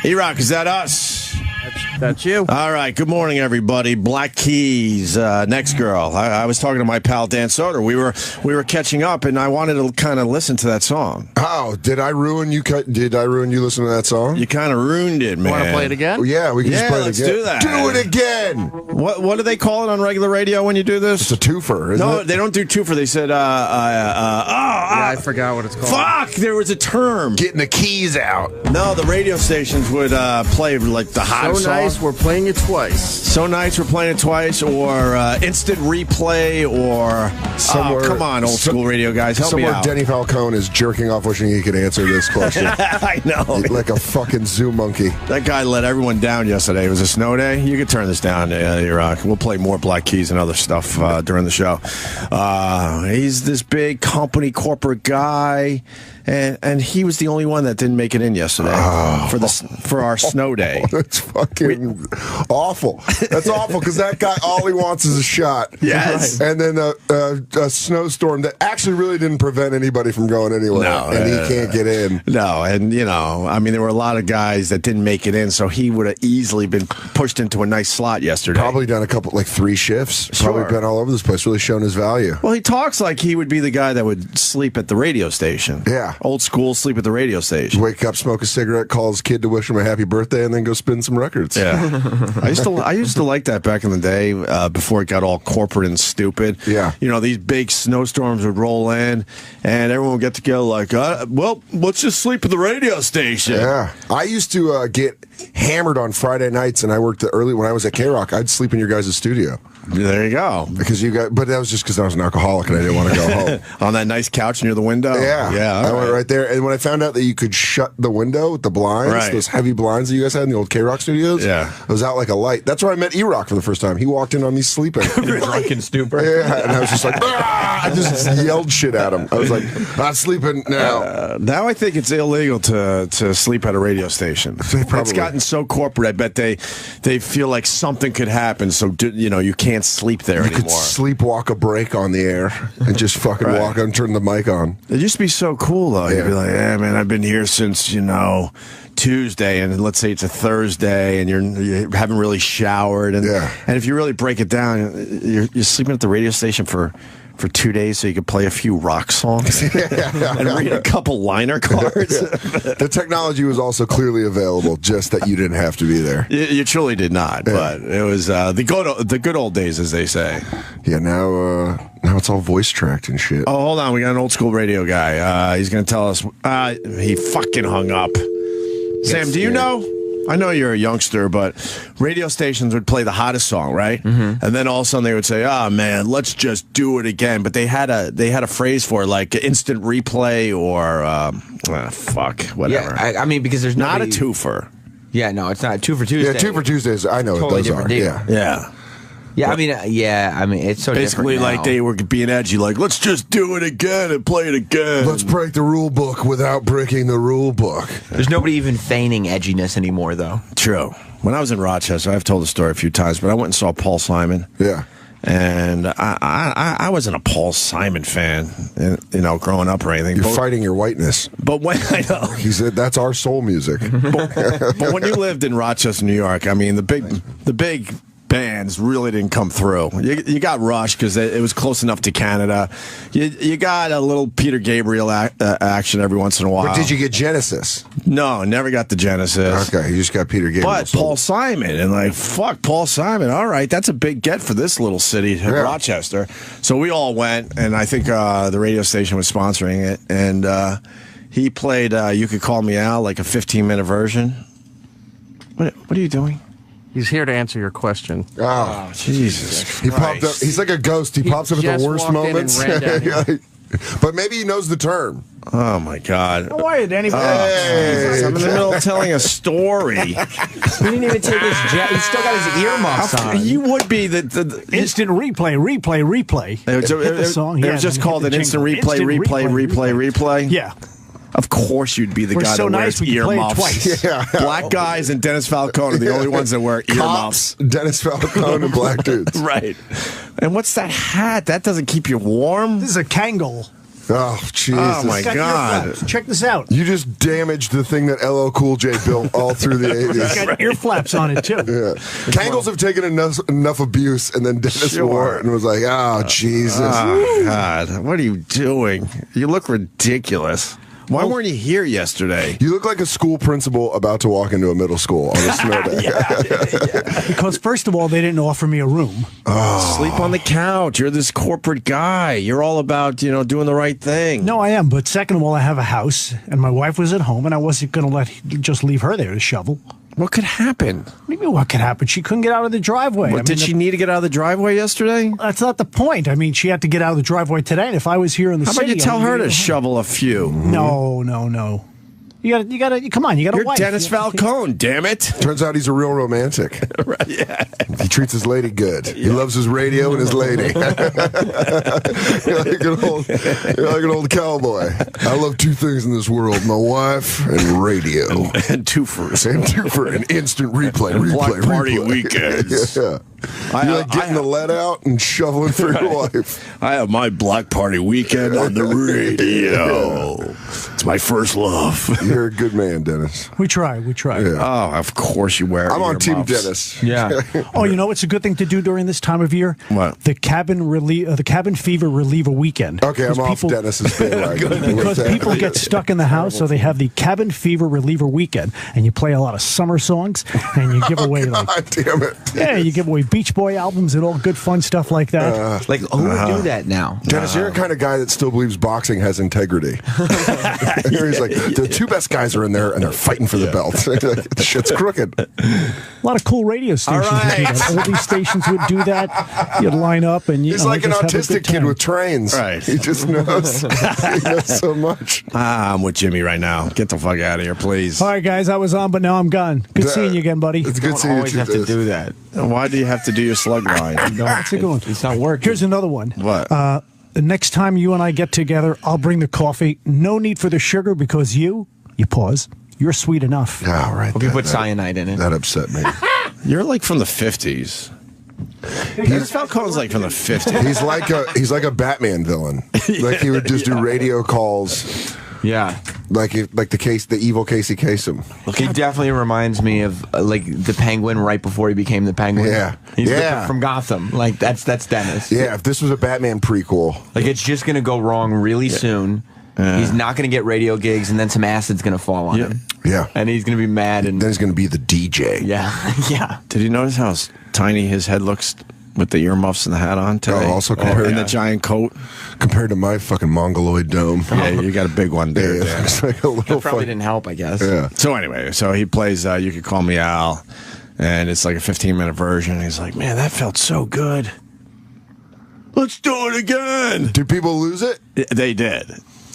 E-Rock, is that us? That's you. All right. Good morning, everybody. Black Keys, Next Girl. I was talking to my pal Dan Soder. We were catching up, and I wanted to kind of listen to that song. Oh, did I ruin you? Did I ruin you listening to that song? You kind of ruined it, man. Want to play it again? Oh, yeah, we can just play it let's again. do that. Do it again. What do they call it on regular radio when you do this? It's a twofer, isn't it? No, they don't do twofer. They said, I forgot what it's called. fuck, there was a term. Getting the keys out. No, the radio stations would play like the hot So song. nice, we're playing it twice. So nice, we're playing it twice, or instant replay, or Somewhere- come on, old school radio guys, help me Somewhere out. Denny Falcone is jerking off wishing he could answer this question. I know. Like a fucking zoo monkey. That guy let everyone down yesterday. It was a snow day. You could turn this down, E-Rock. We'll play more Black Keys and other stuff during the show. He's this big company corporate guy, and he was the only one that didn't make it in yesterday for our snow day. That's fucking awful. That's awful because that guy, all he wants is a shot. Yes. And then a snowstorm that actually really didn't prevent anybody from going anywhere. No, and he can't get in. No, and I mean, there were a lot of guys that didn't make it in, so he would have easily been pushed into a nice slot yesterday. Probably done a couple, like 3 shifts. Sure. Probably been all over this place, really shown his value. Well, he talks like he would be the guy that would sleep at the radio station. Yeah. Old school, sleep at the radio station. Wake up, smoke a cigarette, call his kid to wish him a happy birthday, and then go spin some records. Yeah. I used to like that back in the day before it got all corporate and stupid. Yeah. These big snowstorms would roll in, and everyone would get together like, well, let's just sleep at the radio station. Yeah. I used to get hammered on Friday nights, and I worked early when I was at K-Rock. I'd sleep in your guys' studio. There you go. Because but that was just because I was an alcoholic and I didn't want to go home. On that nice couch near the window? Yeah. Yeah. I went right there. And when I found out that you could shut the window with the blinds, Right. those heavy blinds that you guys had in the old K-Rock studios, Yeah. I was out like a light. That's where I met E-Rock for the first time. He walked in on me sleeping. Drunken stupor. Yeah, and I was just like, I just yelled shit at him. I was like, I'm sleeping now. Now I think it's illegal to sleep at a radio station. Probably. It's gotten so corporate. I bet they feel like something could happen, so you can't sleep there You anymore. could sleepwalk a break on the air and just fucking Right. walk and turn the mic on. It used to be so cool, though. You'd be like, yeah, man, I've been here since, Tuesday, and let's say it's a Thursday, and you haven't really showered. And if you really break it down, you're sleeping at the radio station for 2 days so you could play a few rock songs and read a couple liner cards. The technology was also clearly available, just that you didn't have to be there. You truly did not, but it was the good old days, as they say. Yeah, now it's all voice tracked and shit. Oh, hold on. We got an old school radio guy. He's going to tell us. He fucking hung up. Sam, do you know? I know you're a youngster, but radio stations would play the hottest song, right? Mm-hmm. And then all of a sudden they would say, "Oh man, let's just do it again." But they had a phrase for it, like instant replay or whatever. Yeah, I mean, because there's not a twofer. Yeah, no, it's not 2 for Tuesday. Yeah, 2 for Tuesdays. I know Totally what those are. different deal. Yeah. Yeah, I mean, it's so basically different like they were being edgy, like let's just do it again and play it again. Let's break the rule book without breaking the rule book. There's nobody even feigning edginess anymore, though. True. When I was in Rochester, I've told the story a few times, but I went and saw Paul Simon. Yeah. And I wasn't a Paul Simon fan, growing up or anything. You're fighting your whiteness. But when I know he said that's our soul music. but when you lived in Rochester, New York, I mean the big bands really didn't come through. You got Rush because it was close enough to Canada. You got a little Peter Gabriel action every once in a while. But did you get Genesis? No, never got the Genesis. Okay, you just got Peter Gabriel. But Paul Simon, and fuck Paul Simon. All right, that's a big get for this little city, Rochester. So we all went, and I think the radio station was sponsoring it, and he played "You Could Call Me Al," like a 15-minute version. What are you doing? He's here to answer your question. Oh, Jesus Christ. He popped up. He's like a ghost. He pops up at the worst moments. But maybe he knows the term. Oh, my God. Why did anybody? I'm in the middle of telling a story. He didn't even take his He's still got his earmuffs on. You would be the instant replay. It was just called an instant replay. Yeah. Of course you'd be the guy that wears earmuffs. Yeah. Black guys and Dennis Falcone are the only ones that wear earmuffs. Dennis Falcone and black dudes. Right. And what's that hat? That doesn't keep you warm? This is a Kangol. Oh, Jesus. Oh, my Got God. ear flaps. Check this out. You just damaged the thing that LL Cool J built all through the 80s. It's got ear flaps on it, too. Yeah. Kangles have taken enough abuse, and then Dennis wore it and was like, oh, Jesus. Oh, God. What are you doing? You look ridiculous. Why weren't you here yesterday? You look like a school principal about to walk into a middle school on a snow day. Because, first of all, they didn't offer me a room. Sleep on the couch. You're this corporate guy. You're all about, doing the right thing. No, I am. But second of all, I have a house, and my wife was at home, and I wasn't going to just leave her there to shovel. What could happen? What do you mean, what could happen? She couldn't get out of the driveway. Did she need to get out of the driveway yesterday? That's not the point. I mean, she had to get out of the driveway today, and if I was here in the How city... about you tell her to shovel a few? No. You gotta, come on, you got a You're wife. Dennis Falcone, damn it. Turns out he's a real romantic. Right, yeah. He treats his lady good. He loves his radio and his lady. You're like an old cowboy. I love two things in this world, my wife and radio. And twofers. And instant replay. Black party weekends. Yeah. You like getting the lead out and shoveling for your wife. I have my black party weekend on the radio. It's my first love. You're a good man, Dennis. We try. Yeah. Oh, of course you wear I'm on Team earmuffs. Dennis. Yeah. Oh, you know what's a good thing to do during this time of year? What? The cabin fever reliever weekend. Okay, I'm off Dennis's bandwagon. Because people get stuck in the house, so they have the cabin fever reliever weekend, and you play a lot of summer songs, and you give away God damn it. you give away Beach Boy albums and all good fun stuff like that. Like, who would do that now? Dennis, you're the kind of guy that still believes boxing has integrity. He's like, the two best guys are in there, and they're fighting for the belt. Like, shit's crooked. A lot of cool radio stations would do that. All these stations would do that. You'd line up, and He's like an just have a good autistic kid time. with trains. Right. He just knows. He knows so much. I'm with Jimmy right now. Get the fuck out of here, please. All right, guys, I was on, but now I'm gone. Good seeing you again, buddy. It's good seeing you Always too, have to Dennis. do that. Why do you have to do your slug line? That's a good one. It's not working. Here's another one. What? The next time you and I get together, I'll bring the coffee. No need for the sugar because you pause, you're sweet enough. Yeah, all right. Hope you put cyanide in it. That upset me. You're like from the 50s. Dennis Falcone's like from the 50s. He's like a Batman villain. Like he would just do radio calls. Yeah. Like the evil Casey Kasem. He definitely reminds me of like the Penguin right before he became the Penguin. Yeah. He's Yeah. from Gotham. Like that's Dennis. Yeah, if this was a Batman prequel. Like it's just gonna go wrong really soon. He's not gonna get radio gigs, and then some acid's gonna fall on him, Yeah. and he's gonna be mad. And Then he's going to be the DJ. yeah. Did you notice how tiny his head looks with the earmuffs and the hat on today? Oh, also compared and the giant coat. compared to my fucking mongoloid dome. Yeah, you got a big one there. Yeah, Dan. it's like a little That probably fuck- didn't help, I guess. Yeah. So anyway, he plays You Could Call Me Al, and it's like a 15-minute version. He's like, man, that felt so good. Let's do it again. Do people lose it? They did.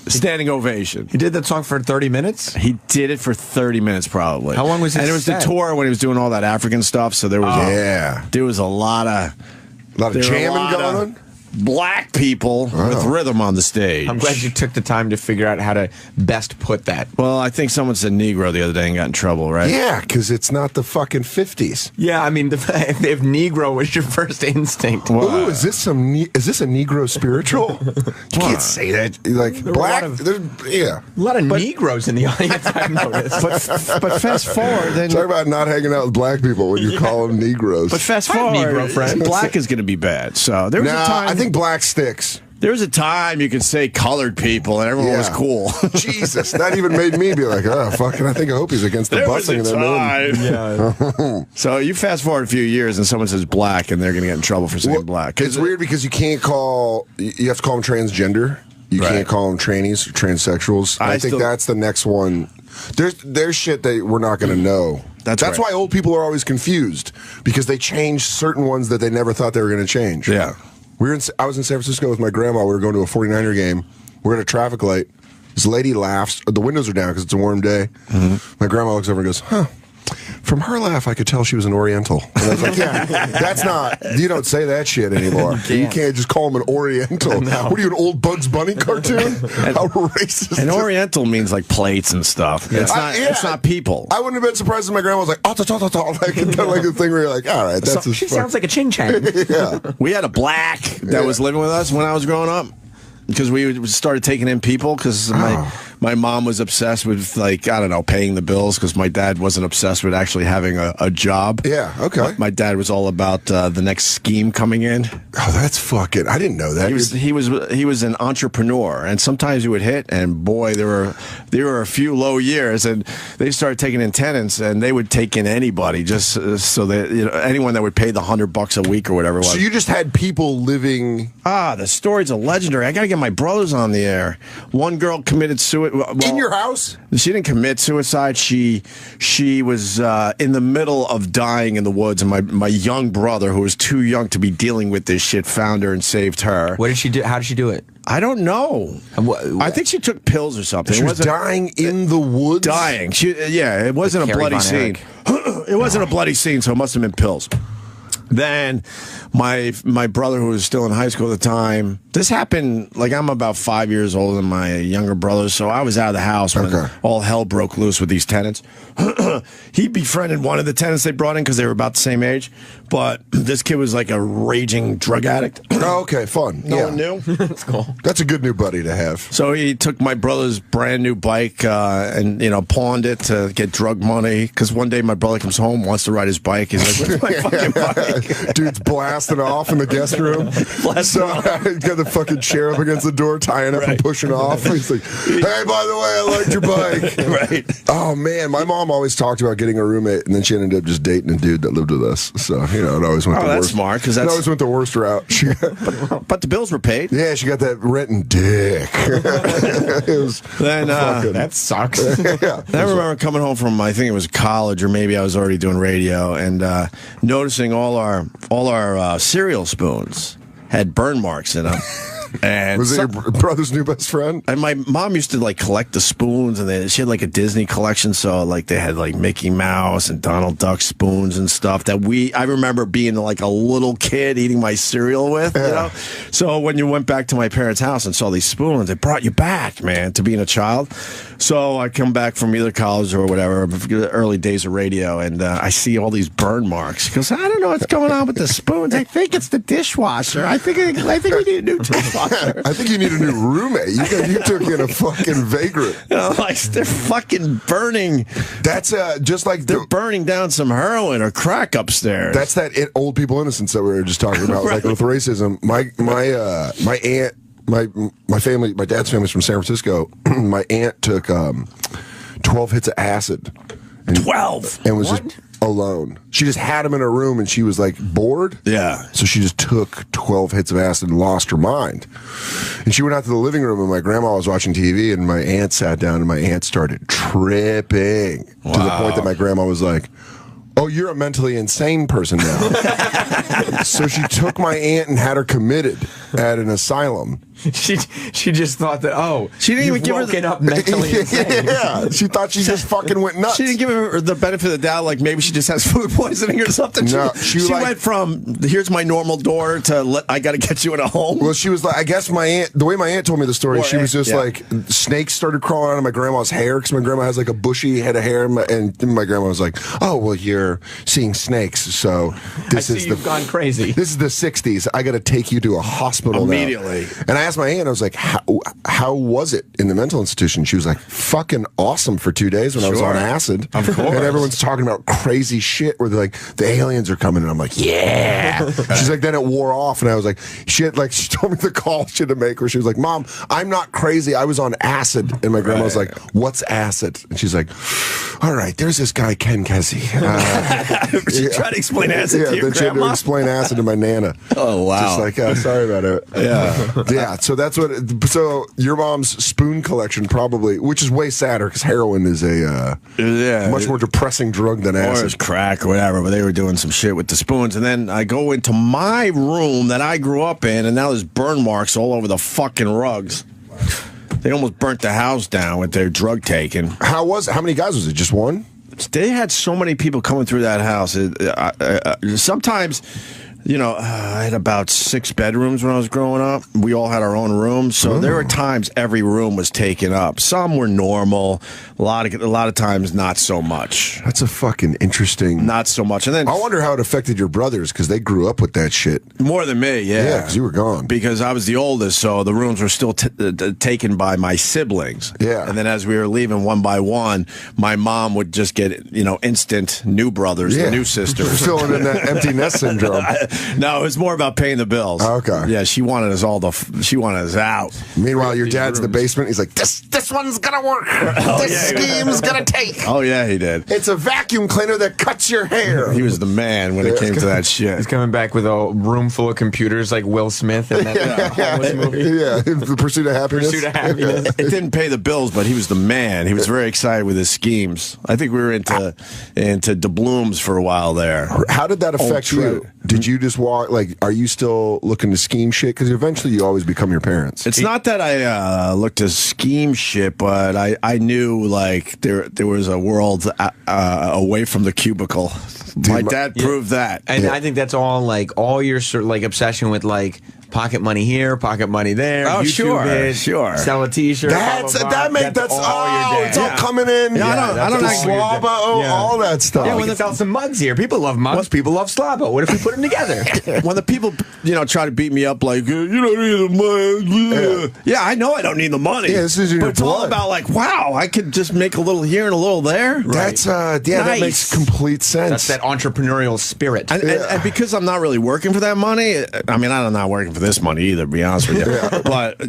Standing ovation. He did that song for 30 minutes. He did it for 30 minutes probably. How long was his And it was set? the tour when he was doing all that African stuff, so there was Yeah. there was a lot of A lot of there were a jamming lot going of on? black people with rhythm on the stage. I'm glad you took the time to figure out how to best put that. Well, I think someone said Negro the other day and got in trouble, right? Yeah, because it's not the fucking 50s. Yeah, I mean, if Negro was your first instinct. Ooh, is this a Negro spiritual? You can't say that. Like black. a lot of- Yeah. A lot of Negroes in the audience, I've noticed. But fast forward, then Talk about not hanging out with black people when you call them Negroes. but fast Hi, forward, Negro friend. black is going to be bad. So there was a Nah, time. I think black sticks. there was a time you could say colored people and everyone was Yeah. cool. Jesus, that even made me be like, oh, fucking, I think Opie's against the There was busing. a and then time. So you fast forward a few years and someone says black and they're going to get in trouble for saying black. It's weird because you can't call, you have to call them transgender. You Right. can't call them trannies or transsexuals. I think still- that's the next one. There's shit that we're not going to know. That's right. why old people are always confused because they change certain ones that they never thought they were going to change. Yeah. I was in San Francisco with my grandma. We were going to a 49er game. We're at a traffic light. This lady laughs. The windows are down because it's a warm day. My grandma looks over and goes, huh. From her laugh, I could tell she was an Oriental. And I was like, yeah, that's not, you don't say that shit anymore. You can't just call him an Oriental. What are you, an old Bugs Bunny cartoon? How racist. And Oriental means like plates and stuff. It's not. Yeah. It's not people. I wouldn't have been surprised if my grandma was like, oh, like, kind of like the thing where you're like, all right, that's She sounds like a ching chang. yeah. We had a black that was living with us when I was growing up. because we started taking in people because my mom was obsessed with, like, I don't know, paying the bills because my dad wasn't obsessed with actually having a job. Yeah, okay. My dad was all about the next scheme coming in. Oh, that's fucking... I didn't know that. He was an entrepreneur, and sometimes he would hit, and boy, there were a few low years, and they started taking in tenants, and they would take in anybody just so that, you know, anyone that would pay the $100 a week or whatever it was. So you just had people living... The stories are legendary. I got to get my brothers on the air. One girl committed suicide. Well, in your house? She didn't commit suicide. She was in the middle of dying in the woods, and my young brother, who was too young to be dealing with this shit, found her and saved her. What did she do? How did she do it? I don't know. I think she took pills or something. She was dying in the woods? Dying. It wasn't a bloody scene. It wasn't a bloody scene, so it must have been pills. Then my brother, who was still in high school at the time, this happened, like, I'm about 5 years older than my younger brother, so I was out of the house when all hell broke loose with these tenants. He befriended one of the tenants they brought in because they were about the same age, but this kid was like a raging drug addict. Oh, okay, fun. No one knew. That's cool. That's a good new buddy to have. So he took my brother's brand new bike and, you know, pawned it to get drug money, because one day my brother comes home, wants to ride his bike. He's like, where's my fucking bike? Dude's blasting off in the guest room. So got the fucking chair up against the door, tying up and pushing off. He's like, hey, by the way, I liked your bike. Right. Oh, man. My mom always talked about getting a roommate, and then she ended up just dating a dude that lived with us. So, you know, it always went the worst. That's smart. Because it always went the worst route. But the bills were paid. Yeah, she got that rent and dick. That sucks. Yeah. I remember coming home from, I think it was college, or maybe I was already doing radio, and noticing all our cereal spoons had burn marks in them. And was it your brother's new best friend? And my mom used to, like, collect the spoons, and she had, like, a Disney collection, so, like, they had, like, Mickey Mouse and Donald Duck spoons and stuff that I remember being, like, a little kid eating my cereal with, you know? So when you went back to my parents' house and saw these spoons, it brought you back, man, to being a child. So I come back from either college or whatever, early days of radio, and I see all these burn marks. She goes, I don't know what's going on with the spoons. I think it's the dishwasher. I think we need a new dishwasher. I think you need a new roommate. You took in a fucking vagrant. You know, like, they're fucking burning. That's just like they're burning down some heroin or crack upstairs. That's that old people innocence that we were just talking about, like with racism. My aunt, my family, my dad's family's from San Francisco. My aunt took 12 hits of acid. 12? And was just alone. She just had him in her room, and she was, like, bored. Yeah. So she just took 12 hits of acid and lost her mind. And she went out to the living room, and my grandma was watching TV, and my aunt sat down, and my aunt started tripping to the point that my grandma was like, oh, you're a mentally insane person now. So she took my aunt and had her committed at an asylum. She just thought that, she didn't even give her up mentally insane. Yeah, she thought she just fucking went nuts. She didn't give her the benefit of the doubt, like maybe she just has food poisoning or something. No, she went from, here's my normal door, to I got to get you in a home. Well, she was like, I guess my aunt, the way my aunt told me the story, she was just like, snakes started crawling out of my grandma's hair, because my grandma has like a bushy head of hair, and my grandma was like, oh, well, you're seeing snakes, so you've gone crazy. This is the 60s. I got to take you to a hospital immediately. Now. And I asked my aunt, I was like, how was it in the mental institution? She was like, fucking awesome for 2 days when I was on acid. Of course. And everyone's talking about crazy shit where they're like, the aliens are coming. And I'm like, yeah. She's like, then it wore off. And I was like, she told me the call she had to make where she was like, Mom, I'm not crazy. I was on acid. And my grandma was like, what's acid? And she's like, all right, there's this guy, Ken Kesey. She tried to explain acid to your then she had to explain acid to my Nana. Oh, wow. Just like, sorry about it. Yeah. Yeah, so that's what. So your mom's spoon collection probably, which is way sadder because heroin is a much more depressing drug than acid. Or it's crack or whatever, but they were doing some shit with the spoons. And then I go into my room that I grew up in, and now there's burn marks all over the fucking rugs. They almost burnt the house down with their drug taking. How many guys was it? Just one? They had so many people coming through that house. Sometimes I had about 6 bedrooms when I was growing up. We all had our own rooms, so there were times every room was taken up. Some were normal. A lot of times not so much. That's a fucking interesting. Not so much. And then I wonder how it affected your brothers because they grew up with that shit. More than me, yeah. Yeah, because you were gone. Because I was the oldest, so the rooms were still taken by my siblings. Yeah. And then as we were leaving one by one, my mom would just get, instant new brothers, the new sisters. Filling in that empty nest syndrome. No, it was more about paying the bills. Okay. Yeah, she wanted us she wanted us out. Meanwhile, your dad's in the basement. He's like, this one's gonna work. This scheme's gonna take. Oh yeah, he did. It's a vacuum cleaner that cuts your hair. He was the man when it came to that shit. He's coming back with a room full of computers like Will Smith in that homeless movie. Yeah, The Pursuit of Happiness. Pursuit of Happiness. It didn't pay the bills, but he was the man. He was very excited with his schemes. I think we were into doubloons for a while there. How did that affect you? Did you just walk, are you still looking to scheme shit? Because eventually you always become your parents. It's not that I looked to scheme shit, but I knew, there was a world away from the cubicle. My dad proved that. And I think that's all your obsession with, pocket money here, pocket money there. Oh, YouTube sure. Sell a T-shirt. It's all coming in. I don't Slobbo, all that stuff. Yeah, we can sell some mugs here. People love mugs. People love Slobbo. What if we put them together? When the people, try to beat me up you don't need the money. Yeah, I know I don't need the money. Yeah, this is your But it's all blood. about wow, I could just make a little here and a little there. That's that Nice. makes complete sense. That's that entrepreneurial spirit. And because I'm not really working for that money, I'm not working for this money either, to be honest with you. But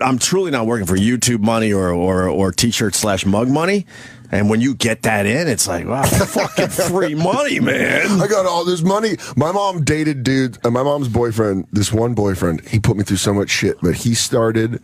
I'm truly not working for YouTube money or T-shirt / mug money. And when you get that in, it's like, wow, fucking free money, man. I got all this money. My mom dated dude, and my mom's boyfriend, this one boyfriend, he put me through so much shit, but he started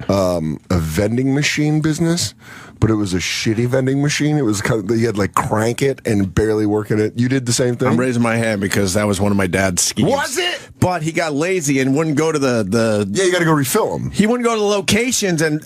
a vending machine business, but it was a shitty vending machine. It was you had crank it and barely working it. You did the same thing? I'm raising my hand because that was one of my dad's schemes. Was it? But he got lazy and wouldn't go to the Yeah, you got to go refill them. He wouldn't go to the locations and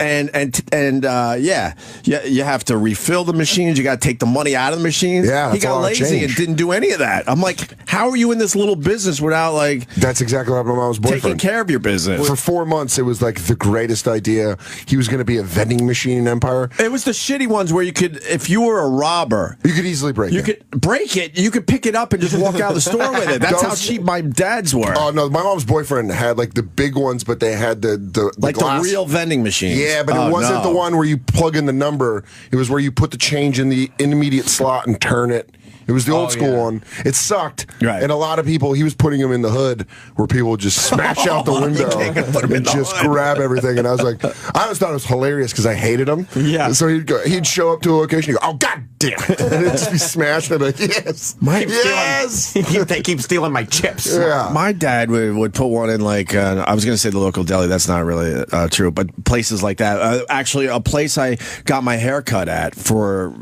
you have to refill the machines. You got to take the money out of the machines. Yeah, he got lazy and didn't do any of that. I'm like, how are you in this little business without That's exactly what my mom's boyfriend. taking care of your business? For 4 months, it was the greatest idea. He was going to be a vending machine empire. It was the shitty ones where you could, if you were a robber, You could easily break it. you could break it. You could pick it up and just walk out of the store with it. That's how cheap my dad's were. Oh no, my mom's boyfriend had the big ones, but they had the glass. The real vending machines. Yeah, but it wasn't the one where you plug in the number. It was where you put the change in the intermediate slot and turn it. It was the old school one. It sucked. Right. And a lot of people, he was putting them in the hood where people would just smash out the window and just grab everything. And I was like, I always thought it was hilarious because I hated him. Yeah. And so he'd show up to a location, he'd go, oh, God damn it. And it'd just be smashed. And I'd be like, yes. Yes. They keep stealing my chips. Yeah. My dad would put one in I was going to say the local deli. That's not really true, but places like that. Actually, a place I got my hair cut at for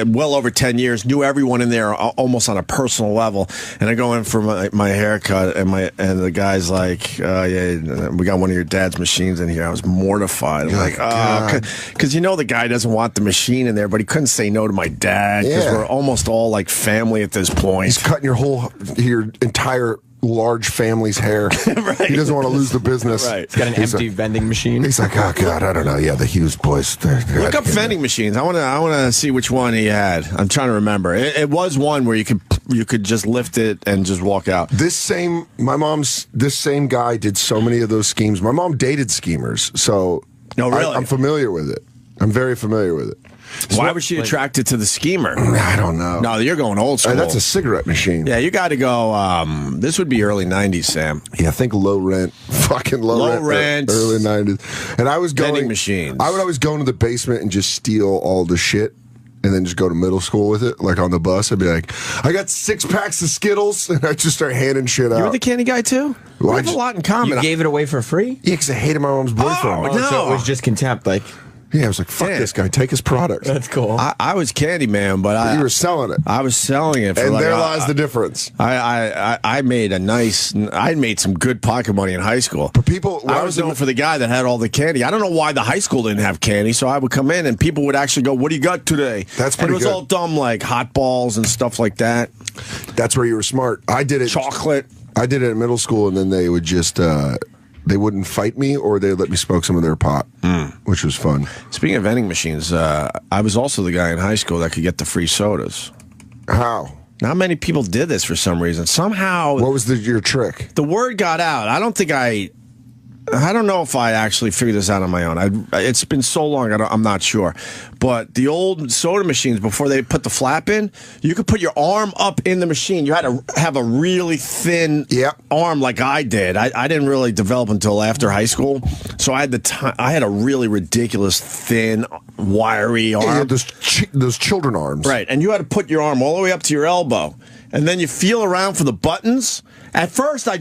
well over 10 years, knew everyone in there almost on a personal level. And I go in for my haircut, and the guy's like, yeah, we got one of your dad's machines in here. I was mortified. I'm like, oh, because the guy doesn't want the machine in there, but he couldn't say no to my dad because we're almost all family at this point. He's cutting your entire large family's hair. Right. He doesn't want to lose the business. Right. He's got an empty vending machine. He's like, oh God, I don't know. Yeah, the Hughes boys. Look up vending machines. I want to see which one he had. I'm trying to remember. It was one where you could just lift it and just walk out. This same guy did so many of those schemes. My mom dated schemers, so No, really? I'm familiar with it. I'm very familiar with it. Why was she attracted to the schemer? I don't know. No, you're going old school. That's a cigarette machine. Yeah, you got to go. This would be early 90s, Sam. Yeah, I think low rent. Fucking low rent. Early 90s. And I was going. Vending machines. I would always go into the basement and just steal all the shit and then just go to middle school with it. Like on the bus, I'd be like, I got 6 packs of Skittles, and I'd just start handing shit out. You were the candy guy, too? Well, We have a lot in common. You gave it away for free? Yeah, because I hated my mom's boyfriend. Oh, no. So it was just contempt. Yeah, I was like, fuck this guy. Take his product. That's cool. I was candy man, but You were selling it. I was selling it. For And there lies the difference. I made some good pocket money in high school. But people, I was known for the guy that had all the candy. I don't know why the high school didn't have candy, so I would come in and people would actually go, "What do you got today?" That's and pretty it was good. all dumb, like hot balls and stuff like that. That's where you were smart. I did it. Chocolate. I did it in middle school, and then they would just they wouldn't fight me, or they'd let me smoke some of their pot, which was fun. Speaking of vending machines, I was also the guy in high school that could get the free sodas. How? Not many people did this for some reason. Somehow, What was your trick? the word got out. I don't know if I actually figured this out on my own. It's been so long, I'm not sure. But the old soda machines, before they put the flap in, you could put your arm up in the machine. You had to have a really thin arm like I did. I didn't really develop until after high school. So I had a really ridiculous, thin, wiry arm. Yeah, those children arms. Right, and you had to put your arm all the way up to your elbow. And then you feel around for the buttons. At first, I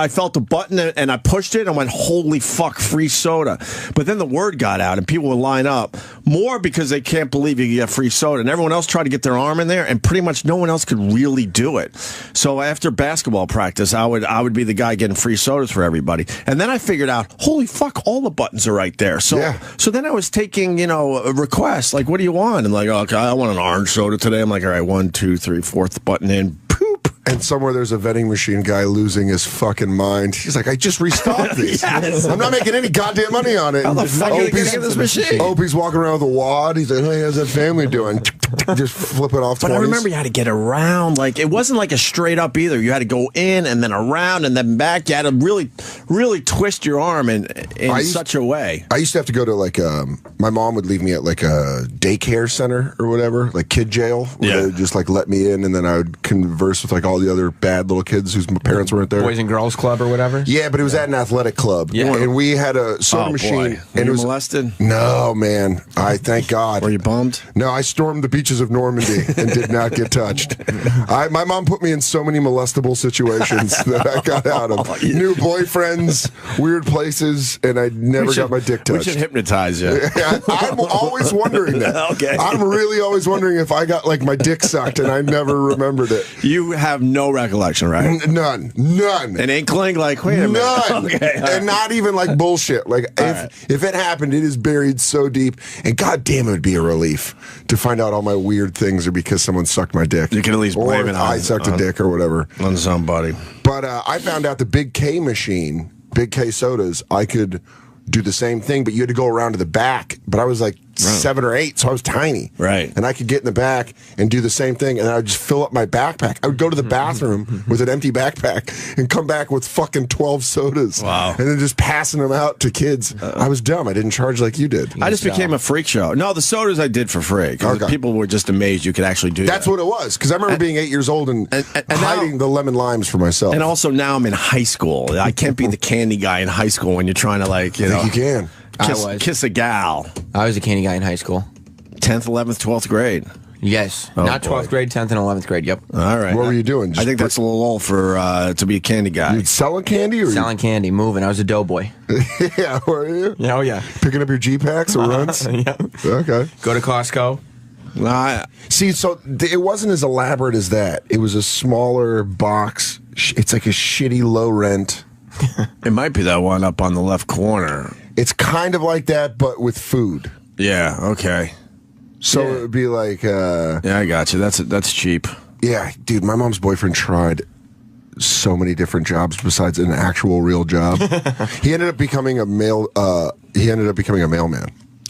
felt the button and I pushed it and went, holy fuck, free soda. But then the word got out and people would line up more because they can't believe you get free soda. And everyone else tried to get their arm in there, and pretty much no one else could really do it. So after basketball practice, I would be the guy getting free sodas for everybody. And then I figured out, holy fuck, all the buttons are right there. So then I was taking, requests like, what do you want? And like, okay, I want an orange soda today. I'm like, all right, 1, 2, 3, 4th button in. Poop. And somewhere there's a vending machine guy losing his fucking mind. He's like, I just restocked these. Yes. I'm not making any goddamn money on it. How the fuck are you gonna get this machine? Opie's walking around with a wad. He's like, hey, how's that family doing? Just flip it off 20s. But I remember you had to get around. Like, it wasn't like a straight up either. You had to go in and then around and then back. You had to really, really twist your arm in such a way. I used to have to go to, like, my mom would leave me at, like, a daycare center or whatever, like kid jail. Where they would just, like, let me in, and then I would converse with, like, all the other bad little kids whose parents weren't there. Boys and Girls Club or whatever? Yeah, but it was at an athletic club. Yeah. And we had a soda machine. Boy. And Were it you was molested? No, man. I thank God. Were you bummed? No, I stormed the beaches of Normandy and did not get touched. My mom put me in so many molestable situations that I got out of. New boyfriends, weird places, and I never got my dick touched. We should hypnotize you. I'm always wondering that. Okay. I'm really always wondering if I got, like, my dick sucked and I never remembered it. You have no recollection, right? None. An inkling? Like, wait a minute. None. Okay, and not even like bullshit. Like, if it happened, it is buried so deep. And goddamn, it would be a relief to find out all my weird things are because someone sucked my dick. You can at least blame it on I sucked a dick or whatever. On somebody. But I found out the Big K machine, Big K sodas, I could do the same thing, but you had to go around to the back. But I was like 7 or 8, so I was tiny. Right. And I could get in the back and do the same thing, and I would just fill up my backpack. I would go to the bathroom with an empty backpack and come back with fucking 12 sodas. Wow. And then just passing them out to kids. I was dumb. I didn't charge like you did. I just became a freak show. No, the sodas I did for free. Because people were just amazed you could actually do that. That's what it was. Because I remember being 8 years old and hiding the lemon limes for myself. And also now I'm in high school. I can't be the candy guy in high school when you're trying to, like, you know. I think you can. Kiss a gal. I was a candy guy in high school. 10th, 11th, 12th grade. Yes. Oh, not 12th boy. grade, 10th, and 11th grade. Yep. All right. What were you doing? I think that's a little old for to be a candy guy. You selling candy? Or Selling candy, moving. I was a doughboy. Yeah, were you? Yeah, oh, yeah. Picking up your G-Packs or runs? Yeah. Okay. Go to Costco. See, so it wasn't as elaborate as that. It was a smaller box. It's like a shitty low rent. It might be that one up on the left corner. It's kind of like that, but with food. Yeah, okay. So it would be like... yeah, I got you. That's cheap. Yeah, dude, my mom's boyfriend tried so many different jobs besides an actual real job. He ended up becoming a mailman.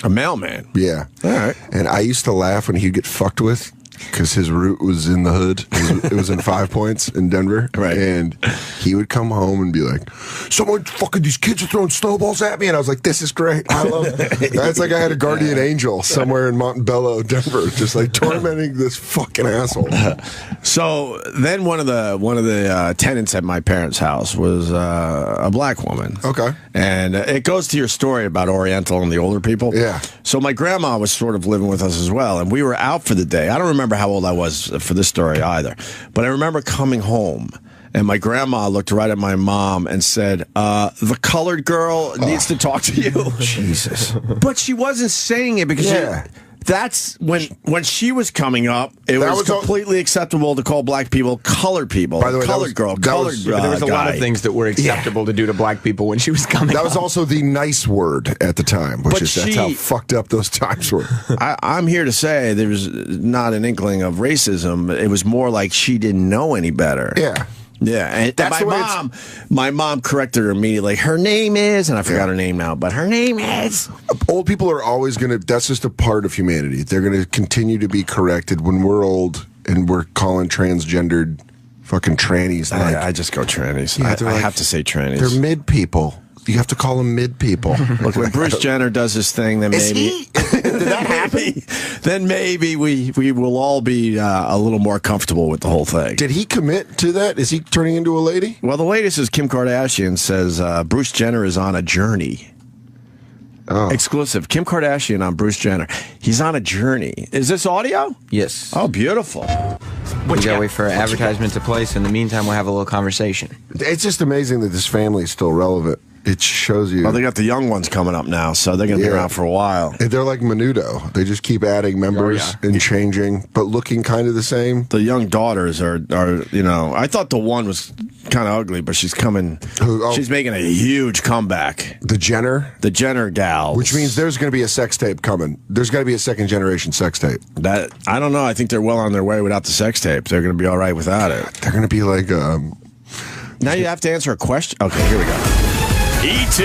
A mailman? Yeah. All right. And I used to laugh when he'd get fucked with because his route was in the hood. It was in 5 Points in Denver. Right. And he would come home and be like, these kids are throwing snowballs at me. And I was like, this is great. I love it. That's like I had a guardian angel somewhere in Montebello, Denver, just like tormenting this fucking asshole. So then one of the tenants at my parents' house was a black woman. Okay. And it goes to your story about Oriental and the older people. Yeah. So my grandma was sort of living with us as well, and we were out for the day. I don't remember how old I was for this story either, but I remember coming home. And my grandma looked right at my mom and said, the colored girl needs to talk to you. Jesus. But she wasn't saying it because that's when she was coming up, it was completely acceptable to call black people colored people. By the way, colored girl, colored There was a lot of things that were acceptable to do to black people when she was coming That was up. also the nice word at the time, that's how fucked up those times were. I'm here to say there was not an inkling of racism. It was more like she didn't know any better. Yeah. Yeah, and That's the way my mom corrected her immediately. Her name is, and I forgot her name now, but her name is. Old people are always going to, that's just a part of humanity. They're going to continue to be corrected when we're old and we're calling transgendered fucking trannies. Like, I just go trannies. Yeah, I like, have to say trannies. They're mid people. You have to call them mid people. Look, when Bruce Jenner does his thing, then maybe Did that happen? then maybe we will all be a little more comfortable with the whole thing. Did he commit to that? Is he turning into a lady? Well, the latest is Kim Kardashian says Bruce Jenner is on a journey. Oh. Exclusive. Kim Kardashian on Bruce Jenner. He's on a journey. Is this audio? Yes. Oh, beautiful. We gotta wait for advertisement to play. So in the meantime, we'll have a little conversation. It's just amazing that this family is still relevant. It shows you. Well, they got the young ones coming up now, so they're going to be around for a while. They're like Menudo. They just keep adding members and changing, but looking kind of the same. The young daughters are I thought the one was kind of ugly, but she's coming. She's making a huge comeback. The Jenner gal. Which means there's going to be a sex tape coming. There's got to be a second generation sex tape. That I don't know. I think they're well on their way without the sex tape. They're going to be all right without it. They're going to be like. Now you have to answer a question. Okay, here we go. E.T.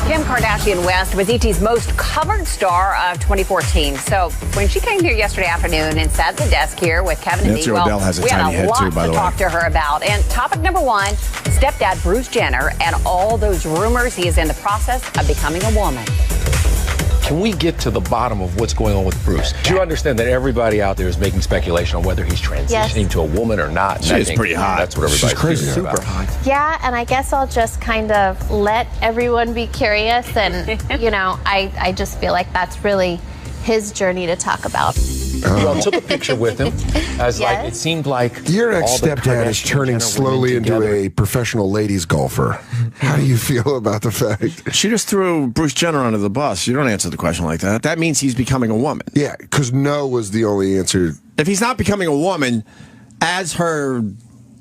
Kim Kardashian West was E.T.'s most covered star of 2014. So when she came here yesterday afternoon and sat at the desk here with Kevin and Nancy Dee, O'Dell has a we tiny had head a lot too, by to the way. talk to her about. And topic number one, stepdad Bruce Jenner and all those rumors he is in the process of becoming a woman. Can we get to the bottom of what's going on with Bruce? Do you understand that everybody out there is making speculation on whether he's transitioning to a woman or not? She is pretty hot. That's what everybody's crazy. super hot. Yeah, and I guess I'll just kind of let everyone be curious. And, I just feel like that's really his journey to talk about. You all took a picture with him as Yes. it seemed like Your all the ex-stepdad is Kardashian turning Jenner slowly women into together. a professional ladies golfer. How do you feel about the fact? She just threw Bruce Jenner under the bus. You don't answer the question like that. That means he's becoming a woman. Yeah, because no was the only answer. If he's not becoming a woman, as her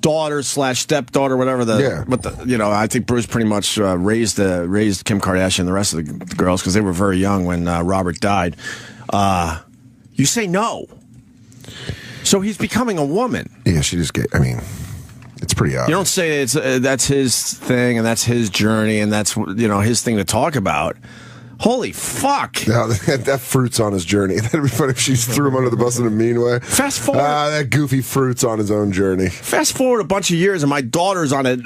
daughter / stepdaughter, whatever I think Bruce pretty much raised Kim Kardashian and the rest of the girls because they were very young when Robert died. You say no. So he's becoming a woman. Yeah, she just get. I mean, it's pretty odd. You don't say it's that's his thing and that's his journey and that's his thing to talk about. Holy fuck! Now, that fruit's on his journey. That'd be funny if she threw him under the bus in a mean way. Fast forward. That goofy fruit's on his own journey. Fast forward a bunch of years, and my daughter's on an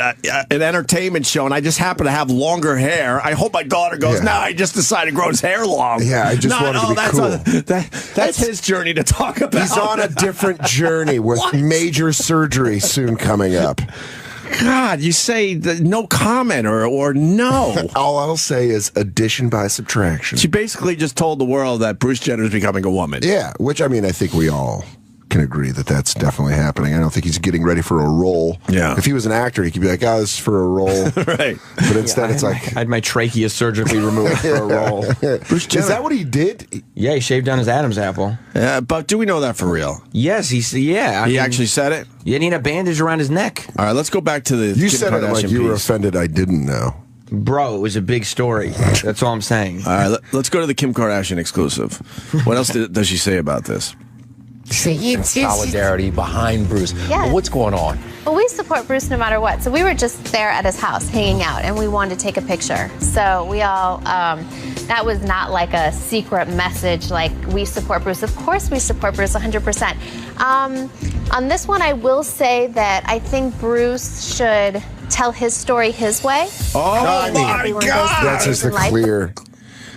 entertainment show, and I just happen to have longer hair. I hope my daughter goes, no, I just decided to grow his hair long. Yeah, I just wanted to be cool. That's his journey to talk about. He's on a different journey with major surgery soon coming up. God, you say no comment or no. All I'll say is addition by subtraction. She basically just told the world that Bruce Jenner is becoming a woman. Yeah, which, I mean, I think we all can agree that that's definitely happening. I don't think he's getting ready for a role. Yeah. If he was an actor, he could be like, this is for a role. Right. But instead, it's like... I had my trachea surgically removed for a role. Bruce Jenner. Is that what he did? Yeah, he shaved down his Adam's apple. Yeah, but do we know that for real? Yes, he actually said it? Yeah, and he had a bandage around his neck. All right, let's go back to the You Kim said it like Kardashian you were piece. offended I didn't know. Bro, it was a big story. That's all I'm saying. All right, let's go to the Kim Kardashian exclusive. What else does she say about this? solidarity behind Bruce. Yeah. Well, what's going on? Well, we support Bruce no matter what. So we were just there at his house hanging out, and we wanted to take a picture. So we all, that was not like a secret message like we support Bruce. Of course we support Bruce 100%. On this one, I will say that I think Bruce should tell his story his way. Oh, my God. That's just a clear.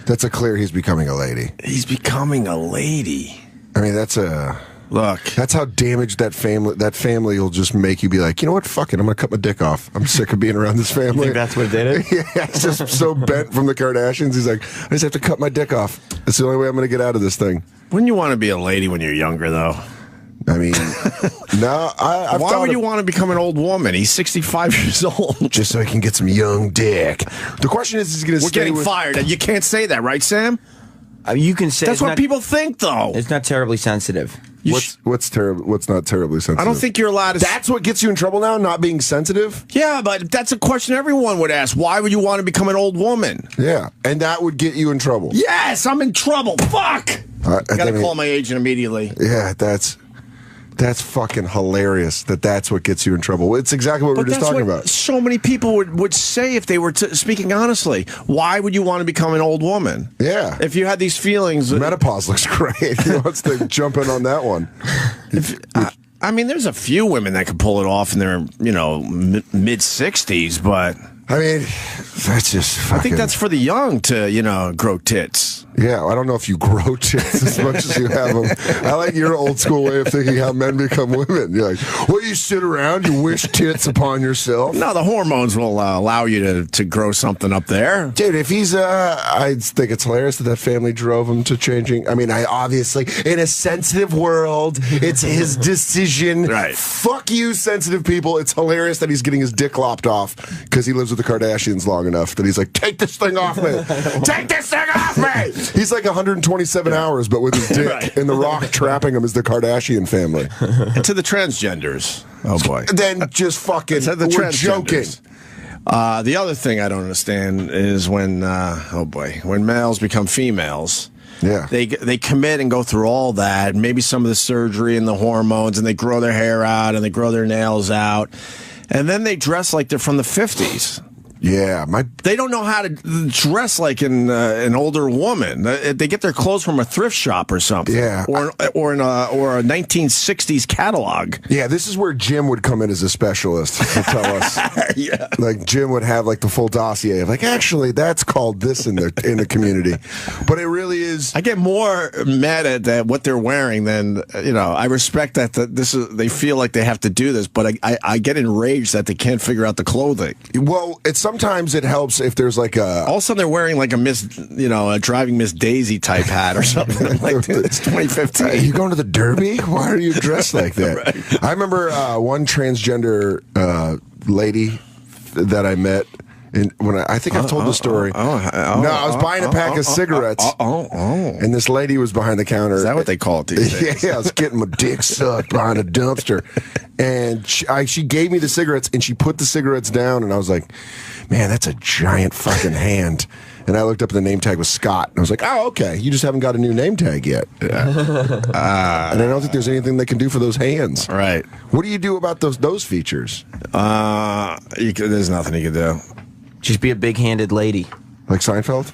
That's a clear he's becoming a lady. He's becoming a lady. I mean, that's a... Look. That's how damaged that family will just make you be like, you know what, fuck it, I'm going to cut my dick off. I'm sick of being around this family. You think that's what did it? Yeah, he's just so bent from the Kardashians. He's like, I just have to cut my dick off. That's the only way I'm going to get out of this thing. Wouldn't you want to be a lady when you're younger, though? I mean, no. Why would you want to become an old woman? He's 65 years old. Just so he can get some young dick. The question is he going to We're stay getting with... fired. You can't say that, right, Sam? You can say that's what people think, though. It's not terribly sensitive. What's terrible? What's not terribly sensitive? I don't think you're allowed to. That's what gets you in trouble now, not being sensitive. Yeah, but that's a question everyone would ask. Why would you want to become an old woman? Yeah, and that would get you in trouble. Yes, I'm in trouble. Fuck. I gotta mean, call my agent immediately. Yeah, that's That's fucking hilarious. That's what gets you in trouble. It's exactly what we were just talking about. So many people would say if they were speaking honestly. Why would you want to become an old woman? Yeah. If you had these feelings. Menopause looks great. He wants to jump in on that one. I mean, there's a few women that could pull it off in their, mid-60s, but... I mean, that's just fucking... I think that's for the young to, grow tits. Yeah, I don't know if you grow tits as much as you have them. I like your old school way of thinking how men become women. You're like, well, you sit around, you wish tits upon yourself. No, the hormones will allow you to grow something up there. Dude, if he's, I think it's hilarious that family drove him to changing. I mean, obviously, in a sensitive world, it's his decision. Right. Fuck you, sensitive people. It's hilarious that he's getting his dick lopped off because he lives with the Kardashians long enough that he's like, take this thing off me. Take this thing off me. He's like 127 hours, but with his dick. Right. And The Rock trapping him as the Kardashian family. And to the transgenders. Oh, boy. Then just fucking, we're joking. The other thing I don't understand is when males become females. Yeah. They commit and go through all that, maybe some of the surgery and the hormones, and they grow their hair out and they grow their nails out. And then they dress like they're from the 50s. Yeah, they don't know how to dress like an older woman. They get their clothes from a thrift shop or something. Yeah, or a 1960s catalog. Yeah, this is where Jim would come in as a specialist to tell us. Yeah, like Jim would have like the full dossier of like, actually, that's called this in the community. But it really is. I get more mad at what they're wearing than I respect that they feel like they have to do this, but I get enraged that they can't figure out the clothing. Well, sometimes it helps if there's like a... All of a sudden they're wearing like a driving Miss Daisy type hat or something. Like, dude, it's 2015. Are you going to the Derby? Why are you dressed like that? Right. I remember one transgender lady that I met. I think I've told the story. I was buying a pack of cigarettes, and this lady was behind the counter. Is that what they call it these days? Yeah, I was getting my dick sucked behind a dumpster, and she gave me the cigarettes, and she put the cigarettes down, and I was like, man, that's a giant fucking hand. And I looked up, and the name tag was Scott, and I was like, oh, okay, you just haven't got a new name tag yet. And I don't think there's anything they can do for those hands. Right. What do you do about those features? There's nothing you can do. Just be a big-handed lady. Like Seinfeld?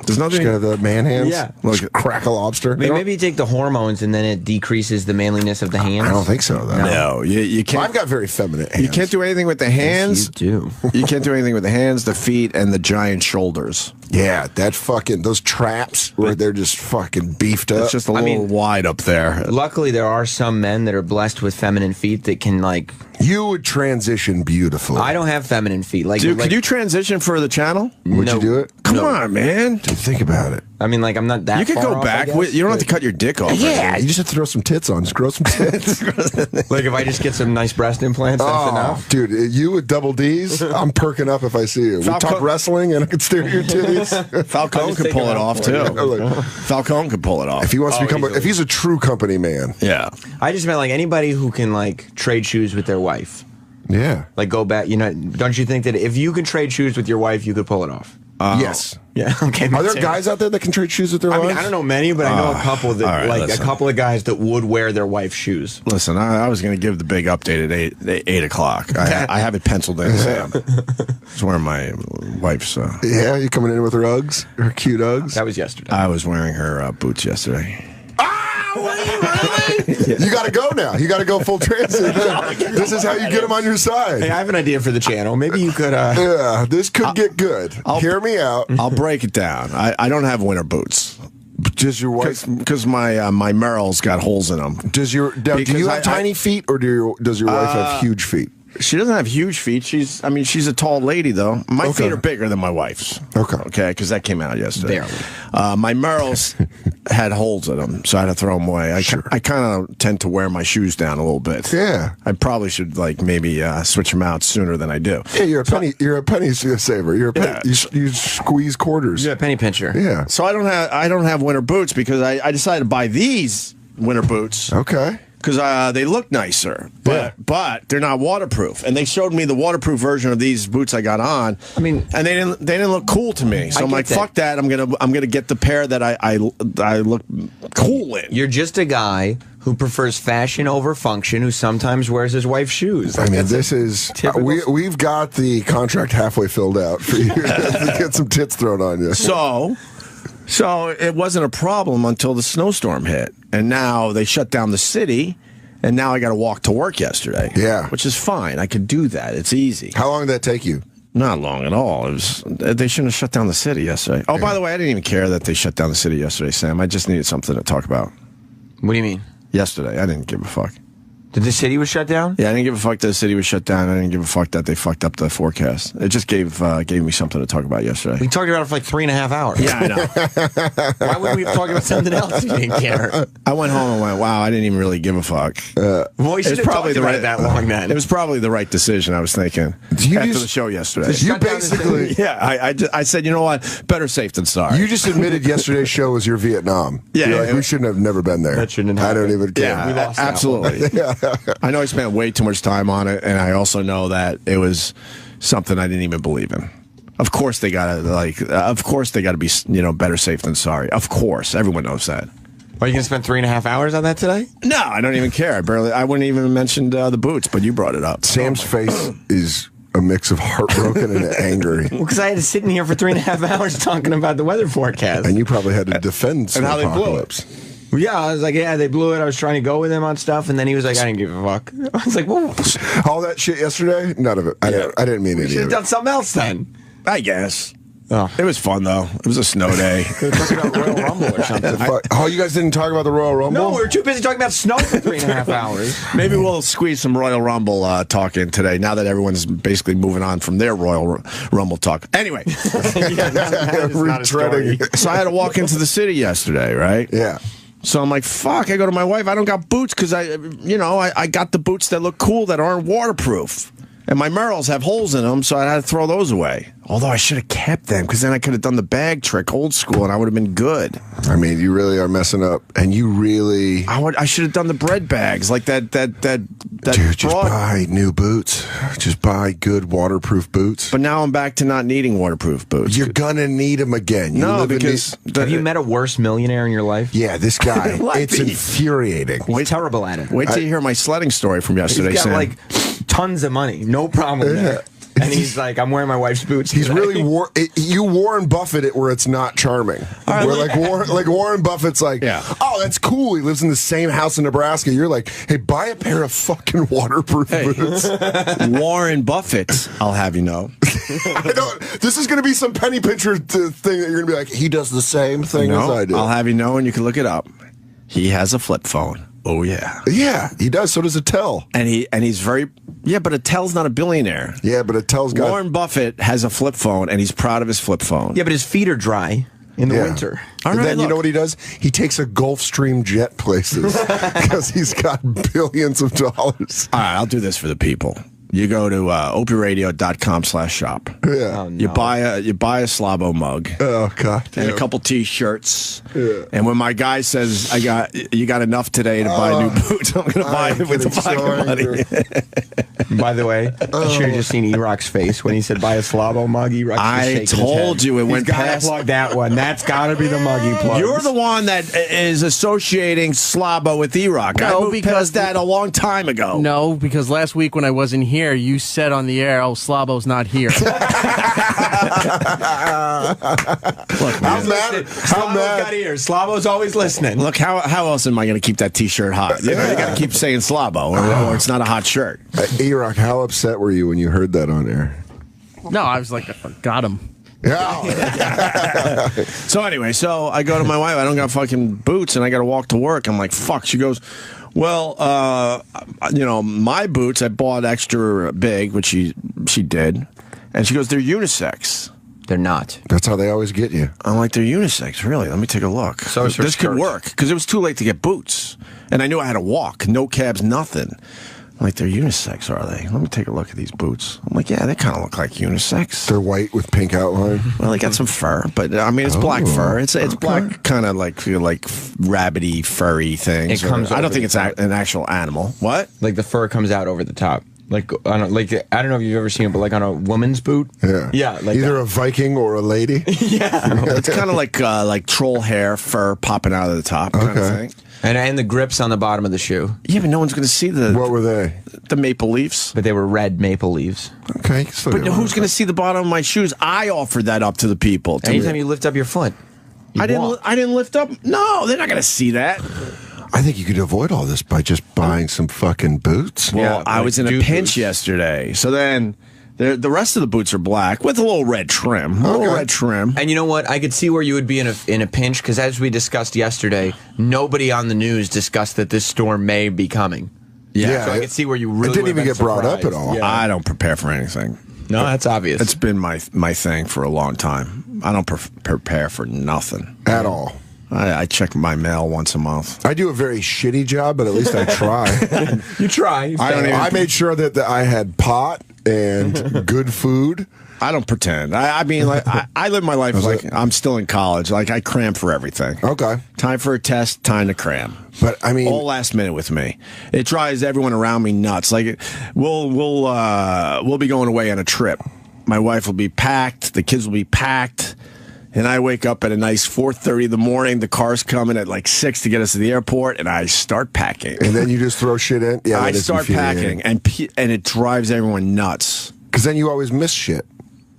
There's nothing. Just kind of the man hands? Yeah. Like crack a lobster? Maybe you take the hormones and then it decreases the manliness of the hands. I don't think so, though. No, you can't. I've got very feminine hands. You can't do anything with the hands. Yes, you do. You can't do anything with the hands, the feet, and the giant shoulders. Yeah, those traps where they're just fucking beefed up. It's just a little wide up there. Luckily, there are some men that are blessed with feminine feet that can, like... You would transition beautifully. I don't have feminine feet. Dude, could you transition for the channel? Would you do it? Come on, man. Dude, think about it. I mean, like, I'm not that You could far go back. off, You don't have to cut your dick off. Yeah, you just have to throw some tits on. Just grow some tits. Like, if I just get some nice breast implants, that's enough. Dude, you with double D's, I'm perking up if I see you. We talk wrestling and I can stare at your titties. Falcone could pull it off, too. Falcone could pull it off. If he wants to become if he's a true company man. Yeah. I just meant, like, anybody who can, like, trade shoes with their wife. Yeah. Like, go back, don't you think that if you could trade shoes with your wife, you could pull it off? Yes. Yeah. Okay. Are there guys out there that can trade shoes with their wives? I mean, I don't know many, but I know a couple that, a couple of guys that would wear their wife's shoes. Listen, I was going to give the big update at 8 o'clock. I have it penciled in, Sam. It's wearing my wife's. Yeah, you coming in with her Uggs, her cute Uggs? That was yesterday. I was wearing her boots yesterday. Really? You got to go now. You got to go full transit. This is how you get them on your side. Hey, I have an idea for the channel. Maybe you could. Yeah, this could get good. Hear me out. I'll break it down. I don't have winter boots. Does your wife? Because my Merrill's got holes in them. Do you have tiny feet, or does your wife have huge feet? She doesn't have huge feet. She's a tall lady, though. My feet are bigger than my wife's. Okay, because that came out yesterday. Barely. My Merrill's had holes in them, so I had to throw them away. I kind of tend to wear my shoes down a little bit. Yeah, I probably should maybe switch them out sooner than I do. Yeah, you're a penny saver. You're a penny, you squeeze quarters. Yeah, penny pincher. Yeah. So I don't have winter boots because I decided to buy these winter boots. Okay. because they look nicer, but they're not waterproof. And they showed me the waterproof version of these boots I got on. I mean, and they didn't look cool to me. So I'm like, fuck that. I'm gonna get the pair that I look cool in. You're just a guy who prefers fashion over function, who sometimes wears his wife's shoes. I mean, this is we've got the contract halfway filled out for you to get some tits thrown on you. So it wasn't a problem until the snowstorm hit, and now they shut down the city, and now I got to walk to work yesterday. Yeah, which is fine. I could do that. It's easy. How long did that take you? Not long at all. They shouldn't have shut down the city yesterday. Oh, by the way, I didn't even care that they shut down the city yesterday, Sam. I just needed something to talk about. What do you mean? Yesterday, I didn't give a fuck. That the city was shut down? Yeah, I didn't give a fuck that the city was shut down. I didn't give a fuck that they fucked up the forecast. It just gave me something to talk about yesterday. We talked about it for like 3.5 hours. Yeah, I know. Why wouldn't we talk about something else if you didn't care? I went home and went, wow, I didn't even really give a fuck. Well, we should have talked about it that long then. It was probably the right decision, I was thinking, after the show yesterday. You basically... Yeah, I said, you know what? Better safe than sorry. You just admitted yesterday's show was your Vietnam. Yeah. You're like, we shouldn't have never been there. That shouldn't have happened. I don't even care. Yeah, we lost absolutely. I know I spent way too much time on it, and I also know that it was something I didn't even believe in. Of course they gotta be, better safe than sorry. Of course, everyone knows that. Are you gonna spend 3.5 hours on that today? No, I don't even care. I wouldn't even mention the boots, but you brought it up. Sam's face is a mix of heartbroken and angry. Well, because I had to sit in here for 3.5 hours talking about the weather forecast, and you probably had to defend and how they blew it. Yeah, I was like, yeah, they blew it. I was trying to go with him on stuff, and then he was like, I didn't give a fuck. I was like, whoa. All that shit yesterday? None of it. I didn't mean any of it. You should have done something else then. I guess. Oh. It was fun, though. It was a snow day. Talking about Royal Rumble or something. Oh, you guys didn't talk about the Royal Rumble? No, we were too busy talking about snow for 3.5 hours. Maybe we'll squeeze some Royal Rumble talk in today, now that everyone's basically moving on from their Royal Rumble talk. Anyway. Retreading. So I had to walk into the city yesterday, right? Yeah. So I'm like, fuck, I go to my wife, I don't got boots because I got the boots that look cool that aren't waterproof. And my Merrells have holes in them, so I had to throw those away. Although I should have kept them, because then I could have done the bag trick old school, and I would have been good. I mean, you really are messing up, and you really... I should have done the bread bags, like that. Dude, just buy new boots. Just buy good waterproof boots. But now I'm back to not needing waterproof boots. You're gonna need them again. Have you met a worse millionaire in your life? Yeah, this guy. It's infuriating. He's terrible at it. Wait till you hear my sledding story from yesterday, He's got Sam. like tons of money, no problem there. And he's like, I'm wearing my wife's boots. He's really you Warren Buffett it where it's not charming. Where Warren Buffett's like, oh, that's cool. He lives in the same house in Nebraska. You're like, hey, buy a pair of fucking waterproof boots. Warren Buffett, I'll have you know. I know, this is going to be some penny pincher thing that you're going to be like, he does the same thing as I do. I'll have you know, and you can look it up. He has a flip phone. Oh yeah, yeah, he does. So does Attell, and he's very but Attell's not a billionaire. Yeah, but Attell's got Warren Buffett has a flip phone, and he's proud of his flip phone. Yeah, but his feet are dry in the winter. And then you know what he does? He takes a Gulfstream jet places because he's got billions of dollars. All right, I'll do this for the people. You go to opieradio.com/shop. Yeah. Oh, no. You buy a Slabo mug. Oh God. And a couple T-shirts. Yeah. And when my guy says you got enough today to buy new boots, I'm going to buy it with the pocket money. By the way, you should have just seen E-Rock's face when he said buy a Slabo mug. E-Rock I told you it went past. Plug that one. That's got to be the mug he plugs. You're the one that is associating Slabo with E-Rock. I moved past that a long time ago. No, because last week when I wasn't here, you said on the air, "Oh, Slabo's not here." Look, how mad? Got ears. Slabo's always listening. Look, how else am I going to keep that T-shirt hot? You got to keep saying Slabo, or it's not a hot shirt. E-Rock, how upset were you when you heard that on air? No, I was like, got him. Yeah. So anyway, I go to my wife. I don't got fucking boots, and I got to walk to work. I'm like, fuck. She goes, well, my boots I bought extra big, which she did, and she goes, they're unisex. They're not. That's how they always get you. I'm like, they're unisex, really? Let me take a look. So this could work because it was too late to get boots, and I knew I had to walk, no cabs, nothing. I'm like, they're unisex, are they? Let me take a look at these boots. I'm like, yeah, they kind of look like unisex. They're white with pink outline. Well, they got some fur, but I mean, it's black fur. It's black, kind of like rabbity, furry things. It comes I don't over think it's an actual animal. What? Like the fur comes out over the top. Like I don't know if you've ever seen it, but like on a woman's boot. Yeah, like either a Viking or a lady. It's kind of like troll hair, fur popping out of the top, kind of thing. And the grips on the bottom of the shoe. Yeah, but no one's going to see What were they? The maple leafs. But they were red maple leaves. Okay. But who's going to see the bottom of my shoes? I offered that up to the people. Anytime you lift up your foot. I didn't lift up. No, they're not going to see that. I think you could avoid all this by just buying some fucking boots. Well, I was in a pinch yesterday. So then the rest of the boots are black with a little red trim. And you know what? I could see where you would be in a pinch, because as we discussed yesterday, nobody on the news discussed that this storm may be coming. Yeah. So I could see where you really It didn't even get brought up at all. Yeah. I don't prepare for anything. No, that's obvious. It's been my thing for a long time. I don't prepare for nothing. At all. I check my mail once a month. I do a very shitty job, but at least I try. You try. I made sure that I had pot and good food. I don't pretend. I mean, like, I live my life like I'm still in college. Like, I cram for everything. Okay. Time for a test, time to cram. But I mean, all last minute with me. It drives everyone around me nuts. Like, we'll be going away on a trip. My wife will be packed. The kids will be packed. And I wake up at a nice 4:30 in the morning. The car's coming at like 6 to get us to the airport, and I start packing. And then you just throw shit in? Yeah, I start packing, and it drives everyone nuts. Because then you always miss shit.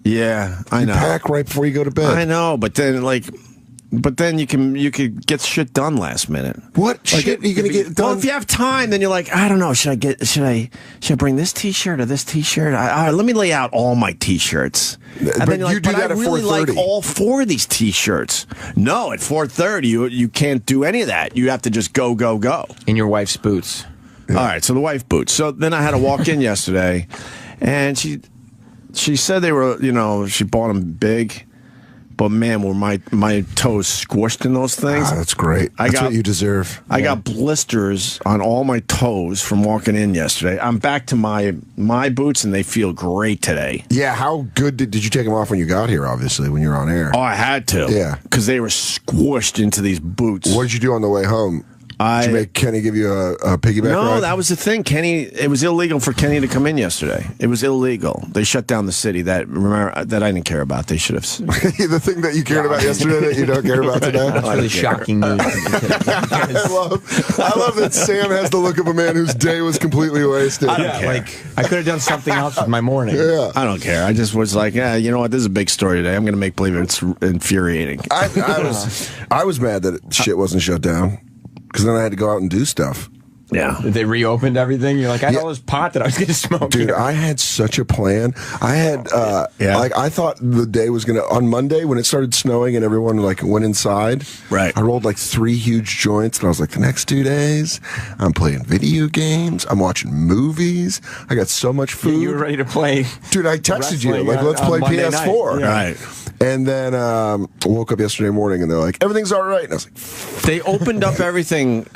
Yeah, I know. You pack right before you go to bed. I know, but then you could get shit done last minute. What shit are you gonna get done? Well, if you have time, then you're like, I don't know. Should I bring this T-shirt or this T-shirt? Let me lay out all my T-shirts. And but then you're you like, do but that I at really 4:30. like all 4 of these T-shirts. No, at 4:30 you can't do any of that. You have to just go. In your wife's boots. Yeah. All right, so the wife boots. So then I had to walk in yesterday, and she said they were, she bought them big. But man, were my toes squished in those things. That's great. That's what you deserve. I got blisters on all my toes from walking in yesterday. I'm back to my boots, and they feel great today. Yeah, how good did you take them off when you got here, obviously, when you were on air? Oh, I had to. Yeah. Because they were squished into these boots. What did you do on the way home? Did you make Kenny give you a piggyback ride? No, that was the thing. It was illegal for Kenny to come in yesterday. It was illegal. They shut down the city. That I didn't care about. They should have. The thing that you cared about yesterday that you don't care about today? That's really shocking news. I love that Sam has the look of a man whose day was completely wasted. I don't care. I could have done something else with my morning. Yeah. I don't care. I just was like, yeah, you know what? This is a big story today. I'm going to make believe it's infuriating. I was mad that shit wasn't shut down. Because then I had to go out and do stuff. Yeah. They reopened everything. You're like, I had all this pot that I was going to smoke. Dude, I had such a plan. I had, I thought the day was going to, on Monday when it started snowing and everyone went inside. Right. I rolled 3 huge joints and I was like, the next 2 days, I'm playing video games. I'm watching movies. I got so much food. Yeah, you were ready to play. Dude, I texted you, let's on play Monday PS4. night. Yeah. Right. And then woke up yesterday morning and they're like, everything's all right. And I was like, They opened up everything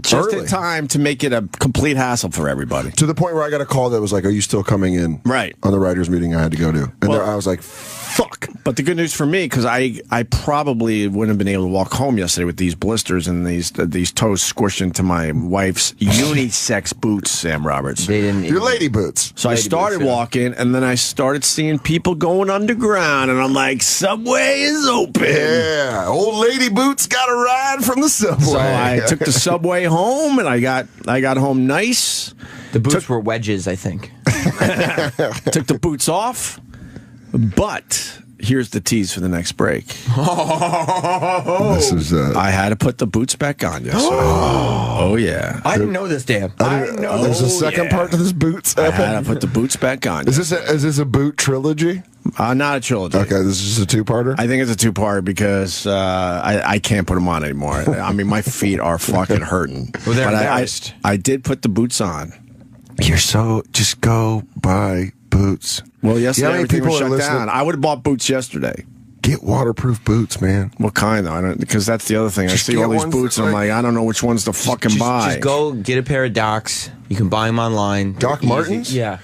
just in time to make it a complete hassle for everybody. to the point where I got a call that was like, are you still coming in? Right. On the writers' meeting I had to go to. And Well- I was like, fuck. But the good news for me, because I probably wouldn't have been able to walk home yesterday with these blisters and these toes squished into my wife's unisex boots, Sam Roberts. They didn't. Your lady boots. So I started boots, yeah. walking, and then I started seeing people going underground, and I'm like, Subway is open. Yeah, old lady boots got a ride from the subway. So I took the subway home, and I got home nice. The boots were wedges, I think. Took the boots off, but here's the tease for the next break. This is. I had to put the boots back on yesterday. Oh yeah. I didn't know this, Dan. I didn't know There's this. a second part to this boots. I had to put the boots back on. Is this a boot trilogy? Not a trilogy. Okay, this is just a 2-parter. I think it's a 2-part because I can't put them on anymore. I mean, my feet are fucking hurting. Well, they're but embarrassed. I did put the boots on. You're so just go buy boots. Well, yesterday You know how many everything was people are shut listening? down. I would have bought boots yesterday. Get waterproof boots, man. What kind though? Because that's the other thing. Just I see all get these ones boots, that, and I'm like- like, I don't know which ones to fucking buy. Just go get a pair of Docs. You can buy them online. Doc They're Martens? easy. Yeah.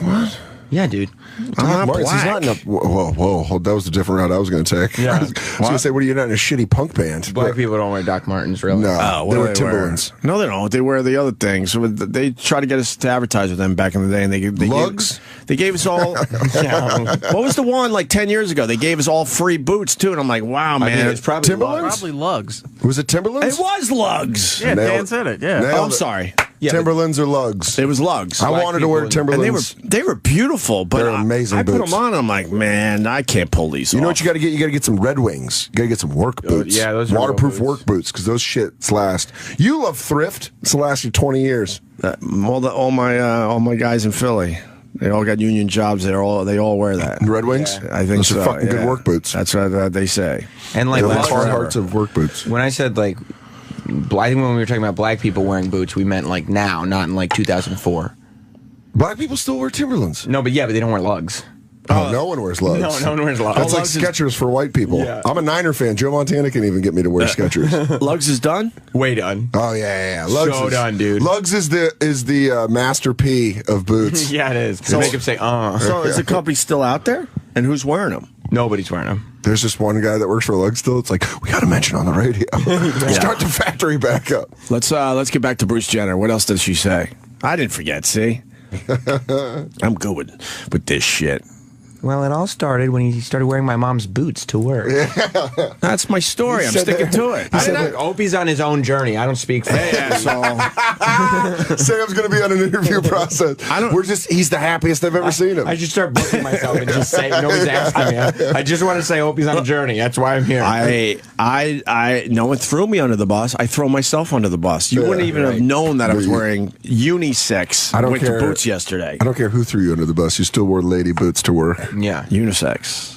What? Yeah, dude. I'm not Martins, he's black. not in a. Whoa, hold, that was a different route I was going to take. Yeah. I was going to say, what are you not in a shitty punk band? Black people don't wear Doc Martens, really. No, Oh, what they do were Timberlands. wear? No, they don't. They wear the other things. So they try to get us to advertise with them back in the day, and they Lugs? They gave us all. What was the one like 10 years ago? They gave us all free boots too, and I'm like, wow, man, mean, it's probably Timberlands? Probably lugs. Was it Timberlands? It was lugs. Yeah, Nailed Dan it. said it. Yeah. Nailed Oh, I'm it. sorry. Yeah, Timberlands or lugs? It was lugs. I wanted to wear people in- And Timberlands. they were beautiful, but They're amazing I put boots. them on, and I'm like, man, I can't pull these You off. know what you got to get? You got to get some Red Wings. You got to get some work boots. yeah, those are waterproof real work boots because those shits last. You love thrift. It's last you 20 years. All my guys in Philly, they all got union jobs. They all wear that. Red Wings. I think those so. are fucking good yeah. work boots. That's what they say. And like They're the last- Carhartts of work boots. when I said like, I think when we were talking about black people wearing boots, we meant like now, not in like 2004. Black people still wear Timberlands. No, but yeah, but they don't wear lugs. Oh, no one wears lugs. No one wears lugs. That's like Skechers for white people. Yeah. I'm a Niner fan. Joe Montana can even get me to wear Skechers. Lugs is done. Way done. Oh yeah. Lugs So is, done, dude. Lugs is the Master P of boots. Yeah, it is. They make them say, So is the company still out there? And who's wearing them? Nobody's wearing them. There's just one guy that works for Lugs still. It's like we got to mention on the radio. Start the factory back up. Let's get back to Bruce Jenner. What else does she say? I didn't forget. See, I'm good with this shit. Well, it all started when he started wearing my mom's boots to work. That's my story. I'm said sticking that- to it. he said that- Opie's on his own journey. I don't speak for him. Sam's going to be on an interview process. He's the happiest I've ever seen him. I should start booking myself and just say nobody's asking me. I just want to say Opie's on a journey. That's why I'm here. No one threw me under the bus. I throw myself under the bus. You wouldn't even have known that I was wearing unisex winter boots yesterday. I don't care who threw you under the bus. You still wore lady boots to work. Yeah. Unisex.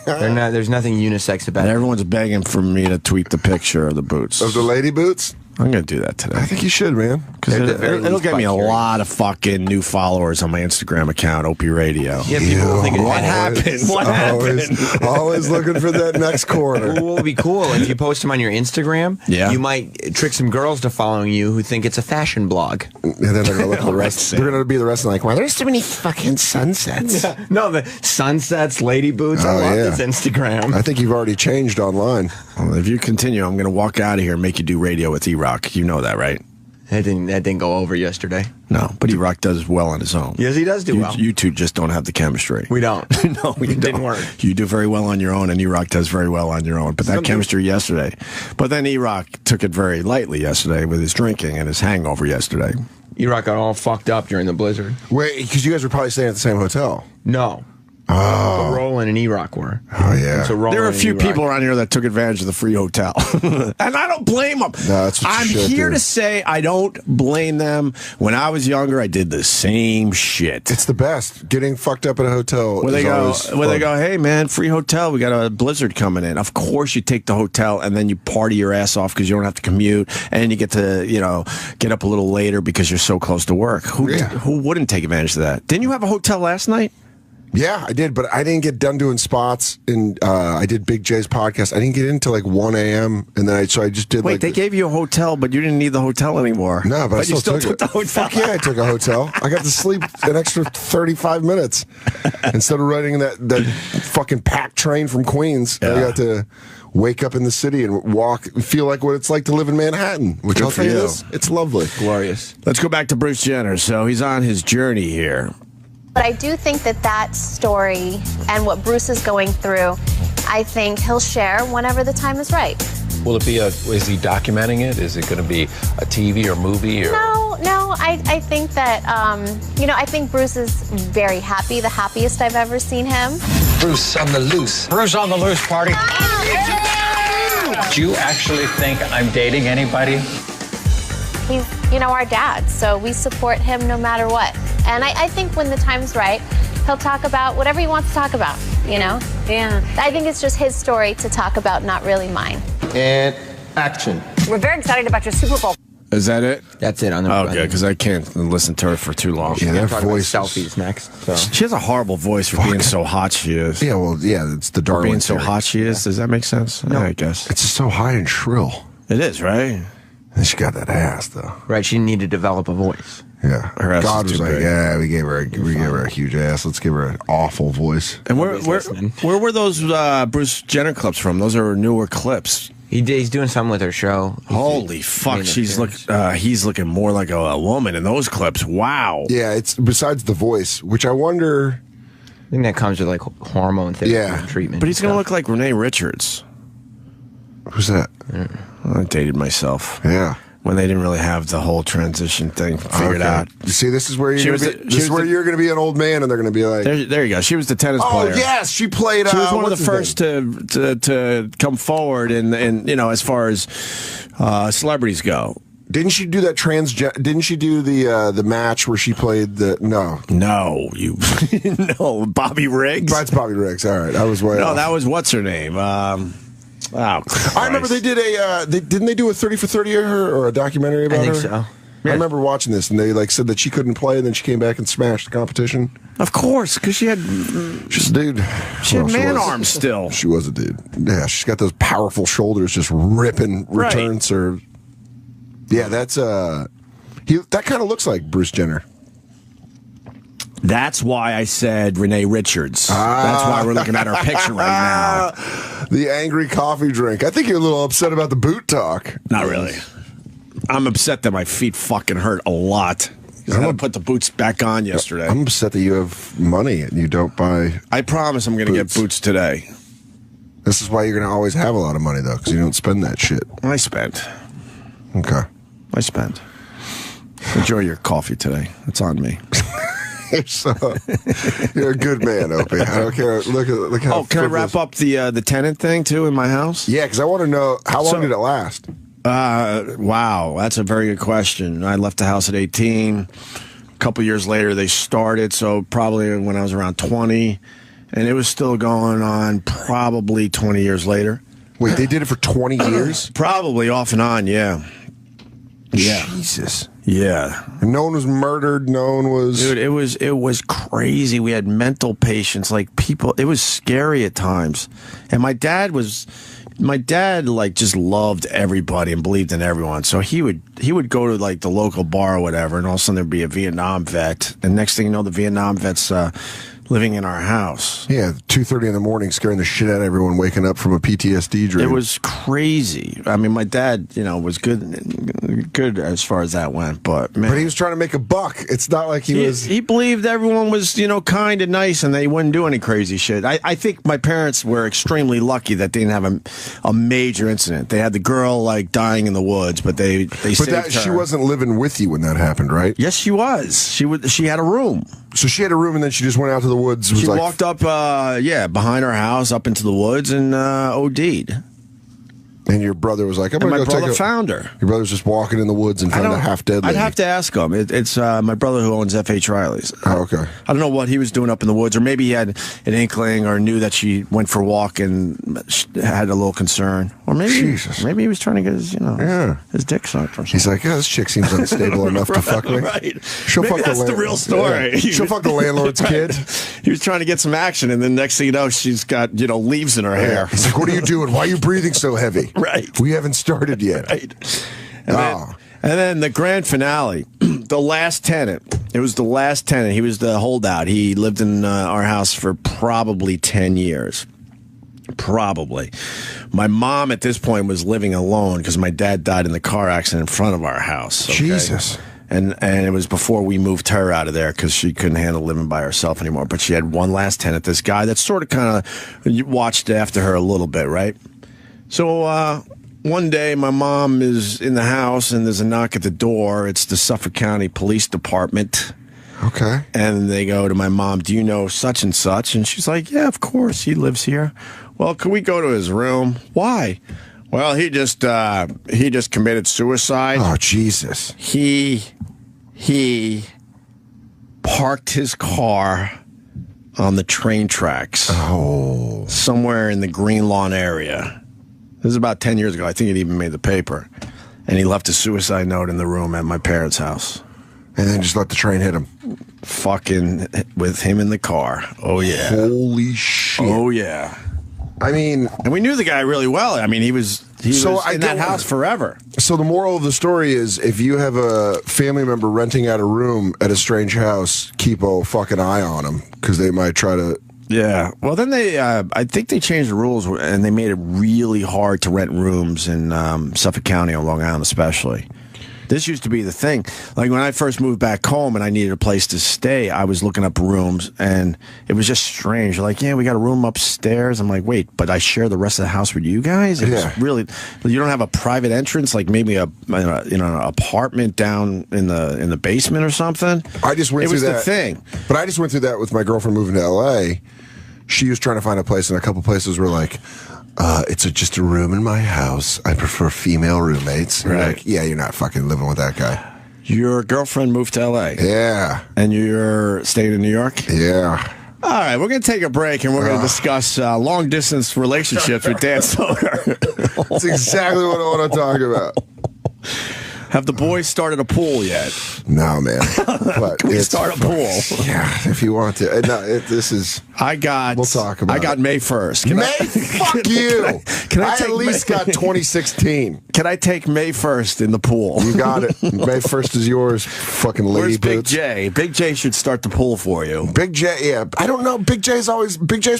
There's nothing unisex about And it. everyone's begging for me to tweet the picture of the boots. Of the lady boots? I'm going to do that today. I think you should, man. Because At the very it'll least get me a bi-curious. lot of fucking new followers on my Instagram account, Opie Radio. Yeah, people will think What happened? What happened? Always looking for that next corner. What would be cool if you post them on your Instagram? Yeah. You might trick some girls to following you who think it's a fashion blog. And then they're going to look at the rest. That's it. They're going to be the rest of like, well, there's too many fucking sunsets. No, the sunsets, lady boots. I Oh, love yeah. this Instagram. I think you've already changed online. Well, if you continue, I'm going to walk out of here and make you do radio with E-Rock. You know that, right? That didn't go over yesterday. No, but E-Rock does well on his own. Yes, he does do well. You two just don't have the chemistry. We don't. No, you It didn't don't. work. You do very well on your own, and E-Rock does very well on your own. But that chemistry yesterday. But then E-Rock took it very lightly yesterday with his drinking and his hangover yesterday. E-Rock got all fucked up during the blizzard. Wait, because you guys were probably staying at the same hotel. No. But Roland and E-Rock were. Oh, yeah. So Roland There are a and few E-Rock- people around here that took advantage of the free hotel. And I don't blame them. No, that's what you I'm should here do. to say I don't blame them. When I was younger, I did the same shit. It's the best. Getting fucked up at a hotel. Where they is go, always where they fun. go, hey man, free hotel. We got a blizzard coming in. Of course, you take the hotel and then you party your ass off because you don't have to commute, and you get to get up a little later because you're so close to work. Who wouldn't take advantage of that? Didn't you have a hotel last night? Yeah, I did, but I didn't get done doing spots. And I did Big J's podcast. I didn't get into like 1 a.m. And then I just did. Wait, like they gave you a hotel, but you didn't need the hotel anymore. No, but I you still took it. the hotel. Fuck yeah, I took a hotel. I got to sleep an extra 35 minutes instead of riding that fucking packed train from Queens. Yeah. I got to wake up in the city and feel like what it's like to live in Manhattan. Which Good I'll for tell you you. this, it's lovely. Glorious. Let's go back to Bruce Jenner. So he's on his journey here. But I do think that story and what Bruce is going through, I think he'll share whenever the time is right. Will it be is he documenting it? Is it going to be a TV or movie? Or? No, I think that, I think Bruce is very happy, the happiest I've ever seen him. Bruce on the loose. Bruce on the loose party. Do you actually think I'm dating anybody? He's, our dad, so we support him no matter what. And I think when the time's right, he'll talk about whatever he wants to talk about, Yeah. I think it's just his story to talk about, not really mine. And action. We're very excited about your Super Bowl. Is that it? That's it on the. Oh, good, because I can't listen to her for too long. Yeah, that Talking about voice. selfies next. So. She has a horrible voice for being so hot she is. Yeah, well, yeah, it's the For Darwin being so theory. hot she is. Does that make sense? No. Yeah, I guess. It's just so high and shrill. It is, right? And she got that ass, though. Right, she needed to develop a voice. Yeah. Her ass God is was too like, big. yeah, we gave her a huge ass. Let's give her an awful voice. And where listening. were those Bruce Jenner clips from? Those are newer clips. He's doing something with her show. Holy fuck, he's looking more like a woman in those clips. Wow. Yeah, it's besides the voice, which I wonder. I think that comes with like hormone therapy Yeah. and treatment. But he's going to and look like Renee Richards. Who's that? I dated myself. Yeah. When they didn't really have the whole transition thing figured out. You see, this is where She you're was gonna be, the- this she is was where the- you're going to be an old man, and they're going to be like, There you go. She was the tennis "Oh player. yes, she played." She was one of what's the his first to come forward, and as far as celebrities go. Didn't she do that Didn't she do the match where she played the? No, No, Bobby Riggs. that's Bobby Riggs. All right, I was way No, off. that was what's her name. I remember they did didn't they do a 30 for 30 of her or a documentary about I think her? so. I remember watching this, and they said that she couldn't play, and then she came back and smashed the competition. Of course, because she had She's a dude. she had Well, man was. arms still. She was a dude. Yeah, she's got those powerful shoulders, just ripping Right. return serve. Yeah, that's that kind of looks like Bruce Jenner. That's why I said Renee Richards. That's why we're looking at her picture right now. The angry coffee drink. I think you're a little upset about the boot talk. Not really. I'm upset that my feet fucking hurt a lot. 'Cause I had to put the boots back on yesterday. I'm upset that you have money and you don't buy. I promise I'm going to get Boots. boots today. This is why you're going to always have a lot of money, though, because you don't spend that shit. I spent. Okay. I spent. Enjoy your coffee today. It's on me. You're a good man, Opie. I don't care. Look how. Oh, can I wrap up the tenant thing too in my house? Yeah, because I want to know how long did it last? Wow, that's a very good question. I left the house at 18. A couple years later, they started, so probably when I was around 20, and it was still going on probably 20 years later. Wait, they did it for 20 years? Probably off and on, yeah. Yeah. Jesus. Yeah. And no one was murdered. No one was. Dude, it was crazy. We had mental patients, like people. It was scary at times, and my dad like just loved everybody and believed in everyone. So he would go to like the local bar or whatever, and all of a sudden there'd be a Vietnam vet, and next thing you know, the Vietnam vet's living in our house. Yeah, 2:30 in the morning, scaring the shit out of everyone, waking up from a PTSD dream. It was crazy. I mean, my dad, was good as far as that went, but man. But he was trying to make a buck. It's not like he was. He believed everyone was, kind and nice, and they wouldn't do any crazy shit. I think my parents were extremely lucky that they didn't have a major incident. They had the girl like dying in the woods, but they But saved that her. she wasn't living with you when that happened, right? Yes, she was. She had a room. So she had a room, and then she just went out to the woods. Was She like, walked up, behind her house, up into the woods, and OD'd. and your brother was like, "I'm And gonna my go brother take a." found her. Your brother was just walking in the woods and found a half dead lady. I'd have to ask him. It's my brother who owns F.H. Riley's. Oh, okay. I don't know what he was doing up in the woods, or maybe he had an inkling or knew that she went for a walk and had a little concern. Or maybe he was trying to get his, his dick sucked or something. He's like, this chick seems unstable enough to fuck me. Right. She'll Maybe fuck that's the real story. Yeah. She'll fuck the landlord's kid. He was trying to get some action, and then next thing you know, she's got, leaves in her hair. He's like, what are you doing? Why are you breathing so heavy? Right. We haven't started yet. Right. And then the grand finale, the last tenant. It was the last tenant. He was the holdout. He lived in our house for probably 10 years. Probably. My mom at this point was living alone because my dad died in the car accident in front of our house. Okay? Jesus. And it was before we moved her out of there because she couldn't handle living by herself anymore. But she had one last tenant, this guy that sort of kind of watched after her a little bit, right? So one day my mom is in the house and there's a knock at the door. It's the Suffolk County Police Department. Okay. And they go to my mom, do you know such and such? And she's like, yeah, of course. He lives here. Well, can we go to his room? Why? Well, he just committed suicide. Oh, Jesus. He parked his car on the train tracks. Oh. Somewhere in the Green Lawn area. This is about 10 years ago. I think it even made the paper. and he left a suicide note in the room at my parents' house. And then just let the train hit him. Fucking with him in the car. Oh, yeah. Holy shit. Oh, yeah. I mean... And we knew the guy really well. I mean, he was in that house forever. So the moral of the story is, if you have a family member renting out a room at a strange house, keep a fucking eye on them, because they might try to... Yeah. Well, then I think they changed the rules, and they made it really hard to rent rooms in Suffolk County on Long Island especially. This used to be the thing. Like when I first moved back home and I needed a place to stay, I was looking up rooms, and it was just strange. Like, yeah, we got a room upstairs. I'm like, wait, but I share the rest of the house with you guys? It was really, you don't have a private entrance, like maybe an apartment down in the basement or something. I just went through that. It was the thing. But I just went through that with my girlfriend moving to L.A. She was trying to find a place, and a couple places were like, it's just a room in my house. I prefer female roommates. Right. Like, yeah, you're not fucking living with that guy. Your girlfriend moved to L.A.? Yeah. And you're staying in New York? Yeah. All right, we're going to take a break, and we're going to discuss long-distance relationships with Dan Soder. That's exactly what I want to talk about. Have the boys started a pool yet? No, man. But Can we start a pool? Yeah, if you want to. No, this is... We'll talk about it. I got May 1st. Fuck you! I at least got 2016. Can I take May 1st in the pool? You got it. May 1st is yours, fucking lady Where's boots. Big J? Big J should start the pool for you. Big J, yeah. I don't know. Big J's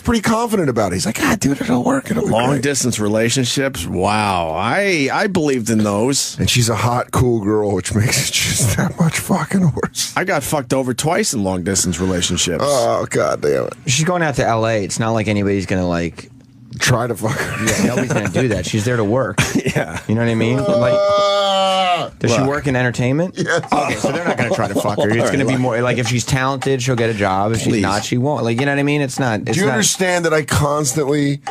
pretty confident about it. He's like, dude, it'll work. It'll be Long-distance relationships? Wow. I believed in those. And she's a hot, cool girl, which makes it just that much fucking worse. I got fucked over twice in long-distance relationships. Oh, God damn it. She's going out to L.A. It's not like anybody's going to, like... Try to fuck her. Yeah, nobody's going to do that. She's there to work. Yeah. You know what I mean? Does she work in entertainment? Yes. Okay, so they're not going to try to fuck her. It's going to be more... Like, if she's talented, she'll get a job. If she's not, she won't. Like, you know what I mean? It's not... Do you understand that I constantly...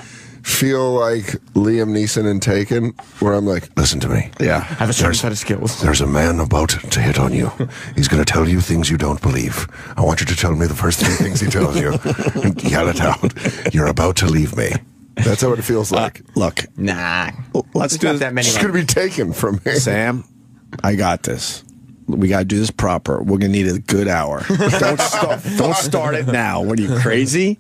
feel like Liam Neeson in Taken, where I'm like, listen to me. Yeah. I have a certain set of skills. There's a man about to hit on you. He's going to tell you things you don't believe. I want you to tell me the first 3 things he tells you. And yell it out. You're about to leave me. That's how it feels like. Look. Nah. Let's do that many. It's going to be taken from me. Sam, I got this. We got to do this proper. We're going to need a good hour. Don't start it now. What are you, crazy?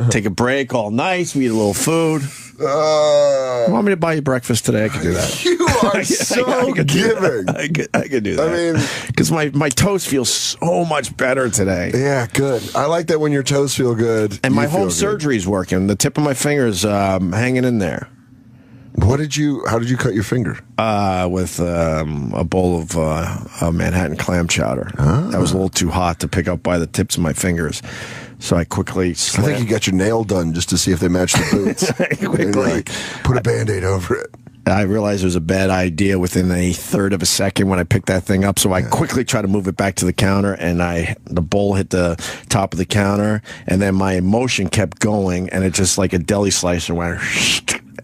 Take a break all nice. We eat a little food. You want me to buy you breakfast today? I can do that. You are so giving. I could do that. I mean, because my toes feel so much better today. Yeah, good. I like that when your toes feel good. And my home surgery's working. The tip of my finger's hanging in there. How did you cut your finger? With a bowl of Manhattan clam chowder. That was a little too hot to pick up by the tips of my fingers. So I quickly slammed. I think you got your nail done just to see if they match the boots. Quickly. Put a Band-Aid over it. I realized it was a bad idea within a third of a second when I picked that thing up. So I quickly tried to move it back to the counter, and the bowl hit the top of the counter, and then my motion kept going, and it just like a deli slicer went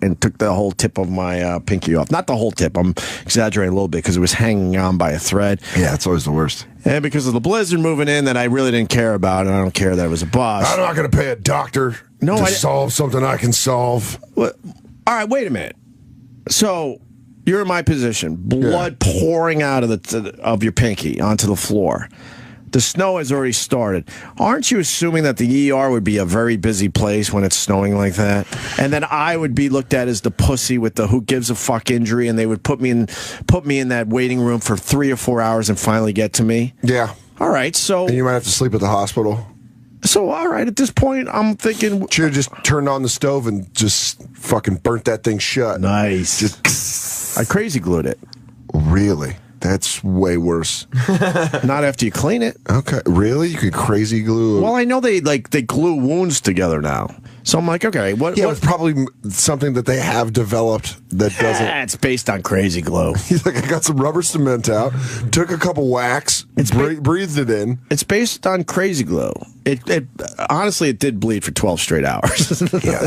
and took the whole tip of my pinky off. Not the whole tip. I'm exaggerating a little bit because it was hanging on by a thread. Yeah, it's always the worst. And because of the blizzard moving in that I really didn't care about, and I don't care that it was a boss. I'm not going to pay a doctor to solve something I can solve. What? All right, wait a minute. So you're in my position. Blood pouring out of your pinky onto the floor. The snow has already started. Aren't you assuming that the ER would be a very busy place when it's snowing like that? And then I would be looked at as the pussy with the who gives a fuck injury, and they would put me in that waiting room for 3 or 4 hours and finally get to me? Yeah. All right, so... And you might have to sleep at the hospital. So, all right, at this point, I'm thinking... Should have just turned on the stove and just fucking burnt that thing shut. Nice. Just... I crazy glued it. Really? That's way worse. Not after you clean it. Okay, really? You could crazy glue? Well, I know they glue wounds together now. So I'm like, okay, what? Yeah, it's probably something that they have developed that doesn't. It's based on crazy glue. He's like, I got some rubber cement out, took a couple whacks, breathed it in. It's based on crazy glue. It honestly, it did bleed for 12 straight hours. Yeah,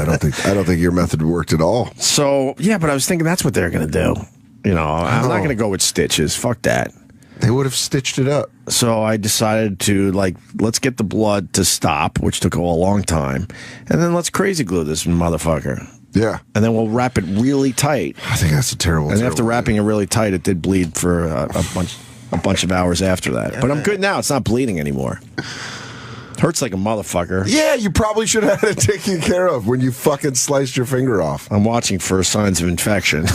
I don't think your method worked at all. So yeah, but I was thinking that's what they're gonna do. You know, I'm not going to go with stitches. Fuck that. They would have stitched it up. So I decided to, let's get the blood to stop, which took a long time, and then let's crazy glue this motherfucker. Yeah. And then we'll wrap it really tight. I think that's a terrible. And after wrapping it really tight, it did bleed for a bunch of hours after that. But I'm good now. It's not bleeding anymore. Hurts like a motherfucker. Yeah, you probably should have had it taken care of when you fucking sliced your finger off. I'm watching for signs of infection.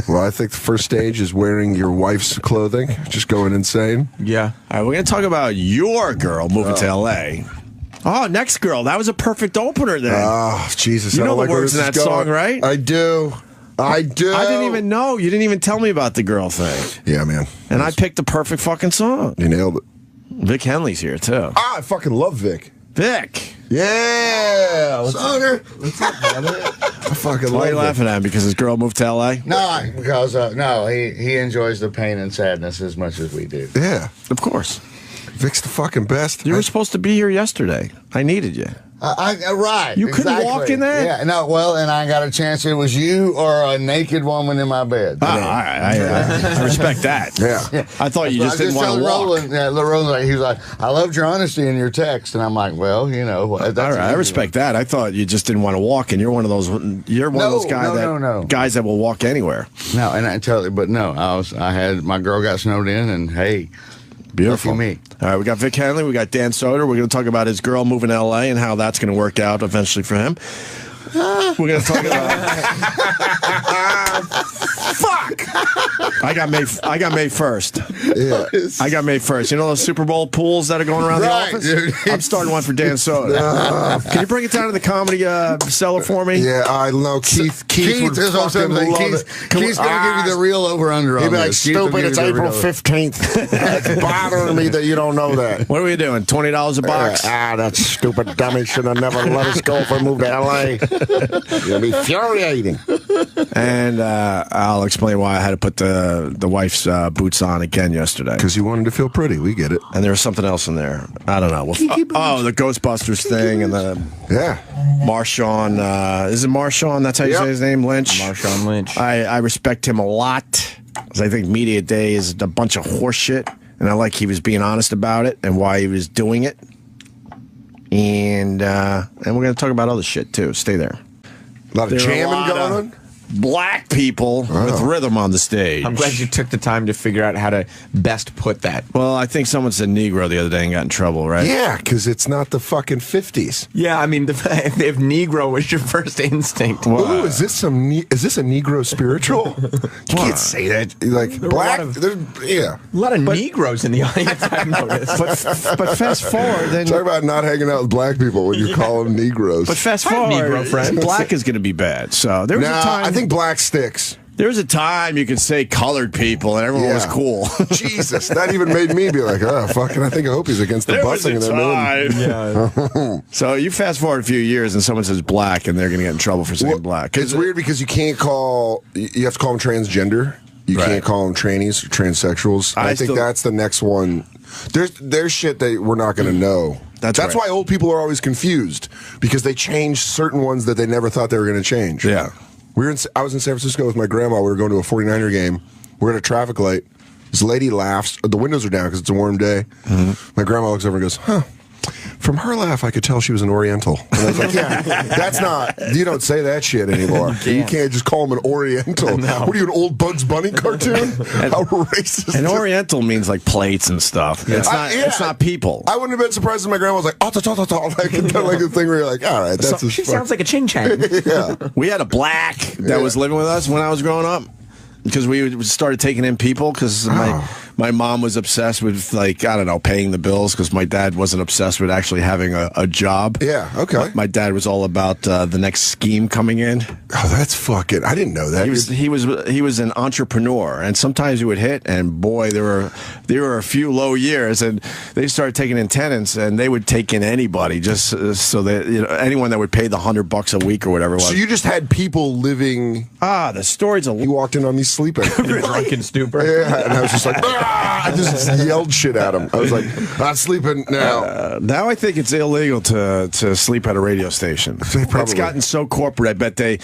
Well, I think the first stage is wearing your wife's clothing, just going insane. Yeah. All right, we're going to talk about your girl moving to L.A. Oh, next girl. That was a perfect opener then. Oh, Jesus. You I know don't the like where words in this that is going. song, right? I do. I do. I didn't even know. You didn't even tell me about the girl thing. Yeah, man. And I picked the perfect fucking song. You nailed it. Vic Henley's here, too. Ah, I fucking love Vic. Vic. Yeah. Soder. What's up, brother? I fucking love Why are you Vic. laughing at him? Because his girl moved to L.A.? No, because no, he enjoys the pain and sadness as much as we do. Yeah. Of course. Vic's the fucking best. You were supposed to be here yesterday. I needed you. Right. You couldn't exactly. walk in there? Yeah, no, well, and I got a chance. It was you or a naked woman in my bed. Oh, all right. I respect that. Yeah. I thought you just didn't want to walk. Roland, Roland, he was like, I loved your honesty in your text. And I'm like, well, you know. That's All right, I respect that. I thought you just didn't want to walk, and you're one of those. You're one of those guys guys that will walk anywhere. No, and I tell you, but no, I had my girl got snowed in, and hey, beautiful. lucky me. All right, we got Vic Henley, we got Dan Soder. We're going to talk about his girl moving to L.A. and how that's going to work out eventually for him. We're going to talk about. Fuck! I got May 1st. Yeah. I got May 1st. You know those Super Bowl pools that are going around the office? Dude, I'm starting one for Dan Soder. Can you bring it down to the comedy cellar for me? Yeah, I know. Keith would is also fucking love Keith's it. going to give you the real over-under on He'd be like, this. Keith will stupid, give it's you the April real- 15th. It's bothering me that you don't know that. What are we doing? $20 a box? That stupid dummy should have never let us go if we moved to L.A. It'll be infuriating. And I'll explain why I had to put the wife's boots on again yesterday. Because you wanted to feel pretty. We get it. And there was something else in there. I don't know. The Ghostbusters thing and the Marshawn. Is it Marshawn? That's how you say his name? Lynch? Marshawn Lynch. I respect him a lot. Because I think Media Day is a bunch of horse shit. And I like he was being honest about it and why he was doing it. And we're going to talk about other shit, too. Stay there. A lot of jamming going on? Black people with rhythm on the stage. I'm glad you took the time to figure out how to best put that. Well, I think someone said Negro the other day and got in trouble, right? Yeah, because it's not the fucking 50s. Yeah, I mean, if Negro was your first instinct. Ooh, is this a Negro spiritual? You can't say that. Like, black, a lot of Negroes in the audience, I've noticed. But fast forward, then talk about not hanging out with black people when you call them Negroes. But fast forward, Negro friend. black is going to be bad. So there was a time. I think black sticks. There was a time you could say colored people and everyone was cool. Jesus, that even made me be like, oh, fucking, I think I hope he's against the There was busing a in that time. Yeah. So you fast forward a few years and someone says black and they're going to get in trouble for saying black. It's weird because you can't call, you have to call them transgender. You can't call them trannies or transsexuals. I think that's the next one. There's shit that we're not going to know. That's right. why old people are always confused because they change certain ones that they never thought they were going to change. Yeah. I was in San Francisco with my grandma. We were going to a 49er game. We're at a traffic light. This lady laughs. The windows are down because it's a warm day. My grandma looks over and goes, huh. From her laugh, I could tell she was an Oriental. And I was like, yeah, that's not, you don't say that shit anymore. You can't just call them an Oriental. What are you, an old Bugs Bunny cartoon? How racist. An Oriental means like plates and stuff. Yeah. It's not people. I wouldn't have been surprised if my grandma was like, like the thing where you're like, all right, that's She sounds like a ching chang. Yeah. We had a black that was living with us when I was growing up. Because we started taking in people because my mom was obsessed with, like, I don't know, paying the bills because my dad wasn't obsessed with actually having a job. Yeah, okay. My dad was all about the next scheme coming in. Oh, that's fucking, I didn't know that. He was an entrepreneur, and sometimes he would hit, and boy, there were a few low years, and they started taking in tenants, and they would take in anybody just so that, you know, anyone that would pay the $100 a week or whatever it was. So you just had people living. The stories. You walked in on me sleeping. Drunken stupor. Yeah, and I was just like, I just yelled shit at him. I was like, I'm sleeping now. Now I think it's illegal to sleep at a radio station. It's gotten so corporate. I bet they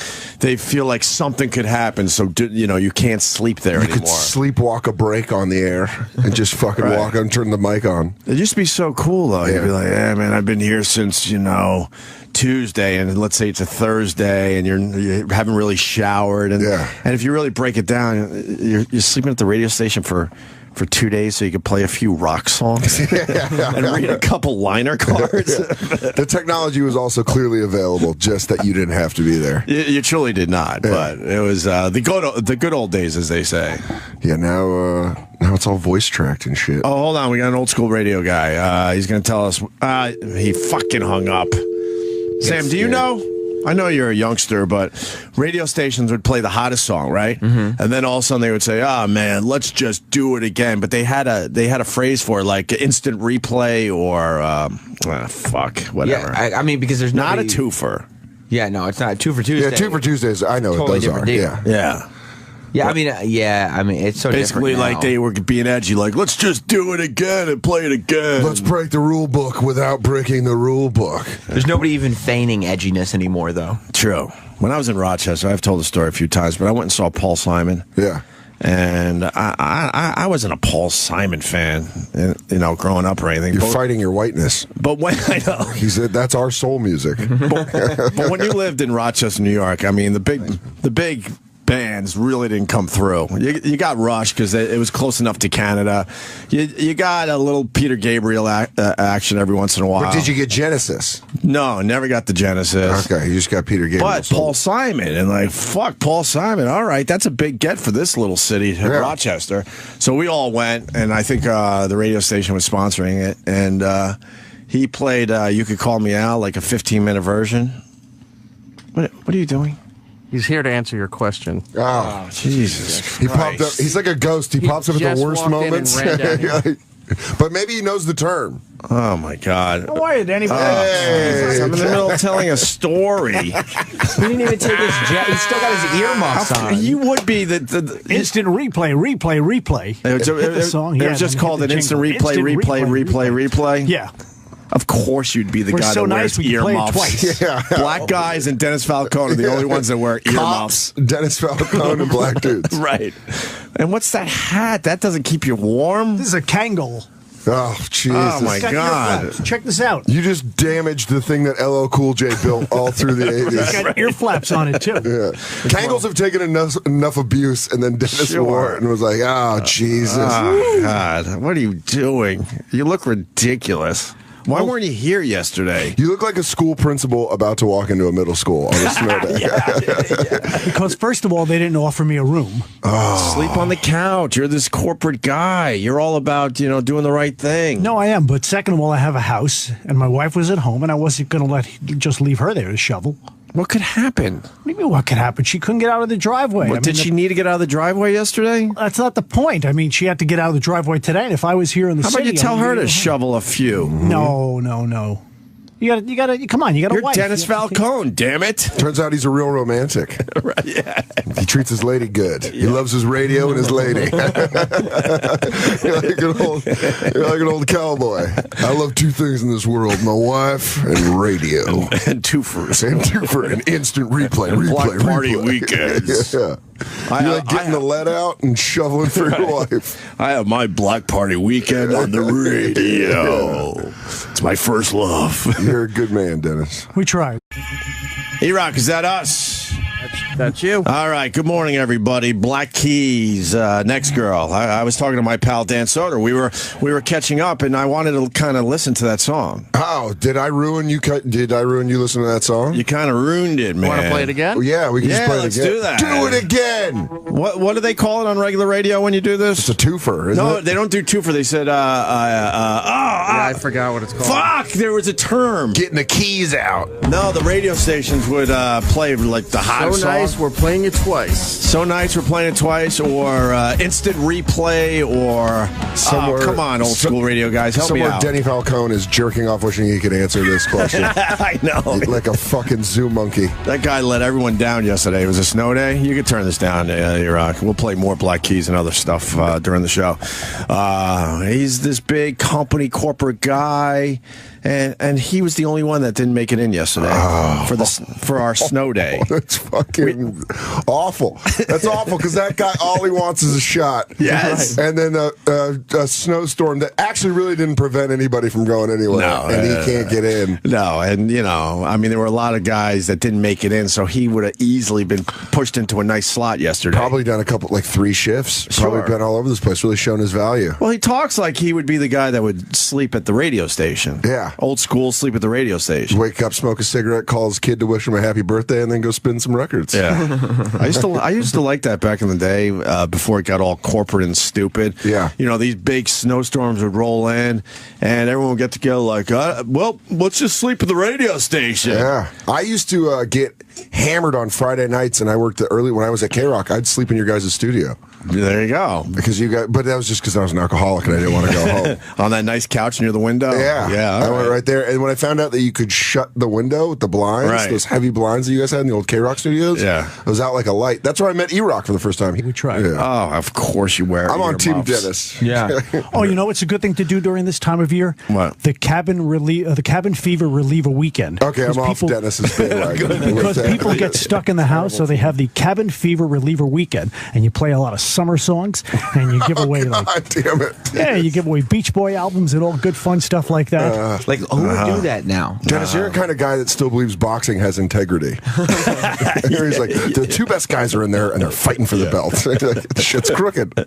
feel like something could happen. So you can't sleep there anymore. You could sleepwalk a break on the air and just fucking walk and turn the mic on. It used to be so cool though. You'd be like, yeah, man, I've been here since Tuesday, and let's say it's a Thursday, and you haven't really showered, and if you really break it down, you're sleeping at the radio station for 2 days so you could play a few rock songs and read a couple liner cards. The technology was also clearly available, just that you didn't have to be there. You truly did not, but it was the good old days, as they say. Yeah, now it's all voice tracked and shit. Oh, hold on. We got an old school radio guy. He's going to tell us. He fucking hung up. Sam, do you know? I know you're a youngster, but radio stations would play the hottest song, right? Mm-hmm. And then all of a sudden they would say, "Oh man, let's just do it again." But they had a phrase for it, like instant replay or whatever. Yeah, I mean, because there's not a twofer. Yeah, no, it's not 2 for Tuesday. Yeah, 2 for Tuesdays. I know totally what those are. Deal. Yeah. Yeah, I mean, it's so basically different like they were being edgy, like let's just do it again and play it again. Let's break the rule book without breaking the rule book. There's nobody even feigning edginess anymore, though. True. When I was in Rochester, I've told the story a few times, but I went and saw Paul Simon. Yeah. And I wasn't a Paul Simon fan, growing up or anything. You're fighting your whiteness. But when I know he said that's our soul music. but when you lived in Rochester, New York, I mean the big bands really didn't come through. You got Rush because it was close enough to Canada. You got a little Peter Gabriel action every once in a while. But did you get Genesis? No, never got the Genesis. Okay, you just got Peter Gabriel. But Paul Simon, and fuck Paul Simon. All right, that's a big get for this little city, Rochester. So we all went, and I think the radio station was sponsoring it, and he played "You Could Call Me Al," like a 15-minute version. What are you doing? He's here to answer your question. Oh, Jesus Christ. He popped up. He's like a ghost. He pops up at the worst moments. But maybe he knows the term. Oh, my God. Why did anybody? I'm in the middle of telling a story. He didn't even take his he's still got his earmuffs on. You would be the instant replay. It was just called an instant replay. Yeah. Of course you'd be the guy that wears earmuffs. Yeah. Black guys and Dennis Falcone are the only ones that wear earmuffs. Dennis Falcone and black dudes. Right. And what's that hat? That doesn't keep you warm? This is a Kangol. Oh, Jesus. Oh, my God. Check this out. You just damaged the thing that LL Cool J built all through the 80s. It's got ear flaps on it, too. Yeah. Kangles have taken enough abuse, and then Dennis wore it and was like, Jesus. Oh, God. What are you doing? You look ridiculous. Why weren't you here yesterday? You look like a school principal about to walk into a middle school on a snow day. Because, first of all, they didn't offer me a room. Sleep on the couch. You're this corporate guy. You're all about, doing the right thing. No, I am. But second of all, I have a house, and my wife was at home, and I wasn't going to just leave her there to shovel. What could happen? What do you mean, what could happen? She couldn't get out of the driveway. Did she need to get out of the driveway yesterday? That's not the point. I mean, she had to get out of the driveway today, and if I was here in the city... How about you tell her to shovel a few? No. You gotta, come on, you gotta You're Dennis Falcone, damn it. Turns out he's a real romantic. Right, yeah. He treats his lady good. Yeah. He loves his radio and his lady. You're like an old cowboy. I love two things in this world, my wife and radio. And twofers. And instant replay. Black party weekends. Yeah. You like getting the lead out and shoveling for your wife. I have my black party weekend on the radio. It's my first love. You're a good man, Dennis. We tried. E-Rock, is that us? That's you. All right. Good morning, everybody. Black Keys, next girl. I was talking to my pal Dan Soder. We were catching up, and I wanted to kind of listen to that song. Oh, did I ruin you? Did I ruin you listening to that song? You kind of ruined it, man. Want to play it again? Oh, yeah, we can just play it again. Let's do that. Do it again. What do they call it on regular radio when you do this? It's a twofer, isn't it? No, they don't do twofer. They said, I forgot what it's called. Fuck, there was a term. Getting the keys out. No, the radio stations would play like the hot So song. nice, we're playing it twice. So nice, we're playing it twice, or instant replay, or somewhere. Come on, old school radio guys, help me out. Denny Falcone is jerking off, wishing he could answer this question. I know, like a fucking zoo monkey. That guy let everyone down yesterday. It was a snow day. You could turn this down, E-Rock. We'll play more Black Keys and other stuff during the show. He's this big company corporate guy, and he was the only one that didn't make it in yesterday for our snow day. That's fucking awful. That's awful because that guy, all he wants is a shot. Yes. And then a snowstorm that actually really didn't prevent anybody from going anywhere. No, and he can't get in. No, and I mean, there were a lot of guys that didn't make it in, so he would have easily been pushed into a nice slot yesterday. Probably done a couple, like 3 shifts. Sure. Probably been all over this place, really shown his value. Well, he talks like he would be the guy that would sleep at the radio station. Yeah. Old school, sleep at the radio station. Wake up, smoke a cigarette, call his kid to wish him a happy birthday, and then go spin some records. Yeah. I used to like that back in the day before it got all corporate and stupid. Yeah. These big snowstorms would roll in, and everyone would get together like, well, let's just sleep at the radio station. Yeah. I used to get hammered on Friday nights, and I worked early when I was at K-Rock. I'd sleep in your guys' studio. There you go. Because but that was just because I was an alcoholic and I didn't want to go home. On that nice couch near the window? Yeah. Yeah. I went right there. And when I found out that you could shut the window with the blinds, those heavy blinds that you guys had in the old K-Rock studios, I was out like a light. That's where I met E-Rock for the first time. We tried. Yeah. Oh, of course you wear I'm on Team earmuffs. Dennis. Yeah. Oh, you know what's a good thing to do during this time of year? What? The cabin fever reliever weekend. Okay, I'm off Dennis's bandwagon. Because people get stuck in the house, so they have the cabin fever reliever weekend, and you play a lot of summer songs, and you give away God damn it. you give away Beach Boy albums and all good fun stuff like that. Like, who would do that now? Dennis, you're the kind of guy that still believes boxing has integrity. He's like, the 2 best guys are in there, and they're fighting for the belt. The shit's crooked. A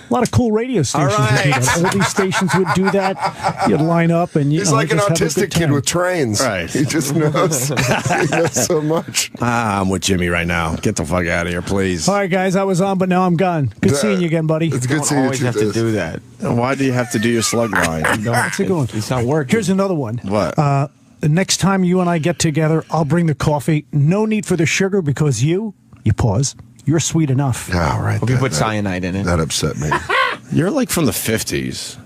lot of cool radio stations would do that. All these stations would do that. You'd line up, and he's like an just have a autistic good kid time. with trains. Right. He just knows. He knows so much. I'm with Jimmy right now. Get the fuck out of here, please. All right, guys, I was on, but now I'm gone. Good seeing you again, buddy. It's good seeing you. Always have to do that. Why do you have to do your slug line? That's a good one. It's not working. Here's another one. What? The next time you and I get together, I'll bring the coffee. No need for the sugar because you pause, you're sweet enough. All right. Hope you put cyanide in it. That upset me. You're like from the 50s.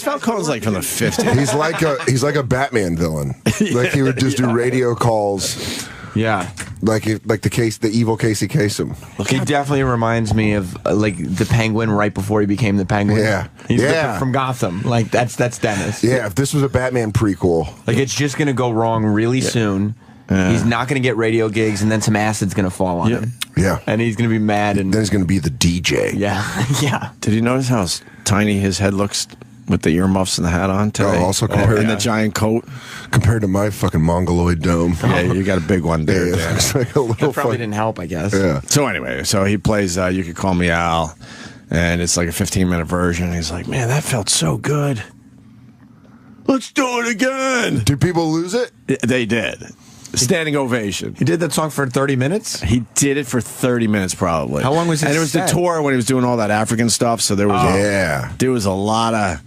Falcone's like from the 50s. He's like a Batman villain. Like he would just do radio calls. Yeah. Like the evil Casey Kasem. He definitely reminds me of like the Penguin right before he became the Penguin. Yeah. He's from Gotham. Like that's Dennis. Yeah, if this was a Batman prequel. Like it's just gonna go wrong really soon. He's not gonna get radio gigs, and then some acid's gonna fall on him. Yeah. And he's gonna be mad, and then he's gonna be the DJ. Yeah. Yeah. Did you notice how tiny his head looks with the earmuffs and the hat on today? Also compared and the giant coat. Compared to my fucking mongoloid dome. Yeah, you got a big one there. Yeah, it's like a little That probably didn't help, I guess. Yeah. So anyway, he plays You Could Call Me Al, and it's like a 15-minute version. He's like, man, that felt so good. Let's do it again. Did people lose it? They did. Standing ovation. He did that song for 30 minutes? He did it for 30 minutes probably. How long was his And it was set? the tour when he was doing all that African stuff, so there was Yeah. there was a lot of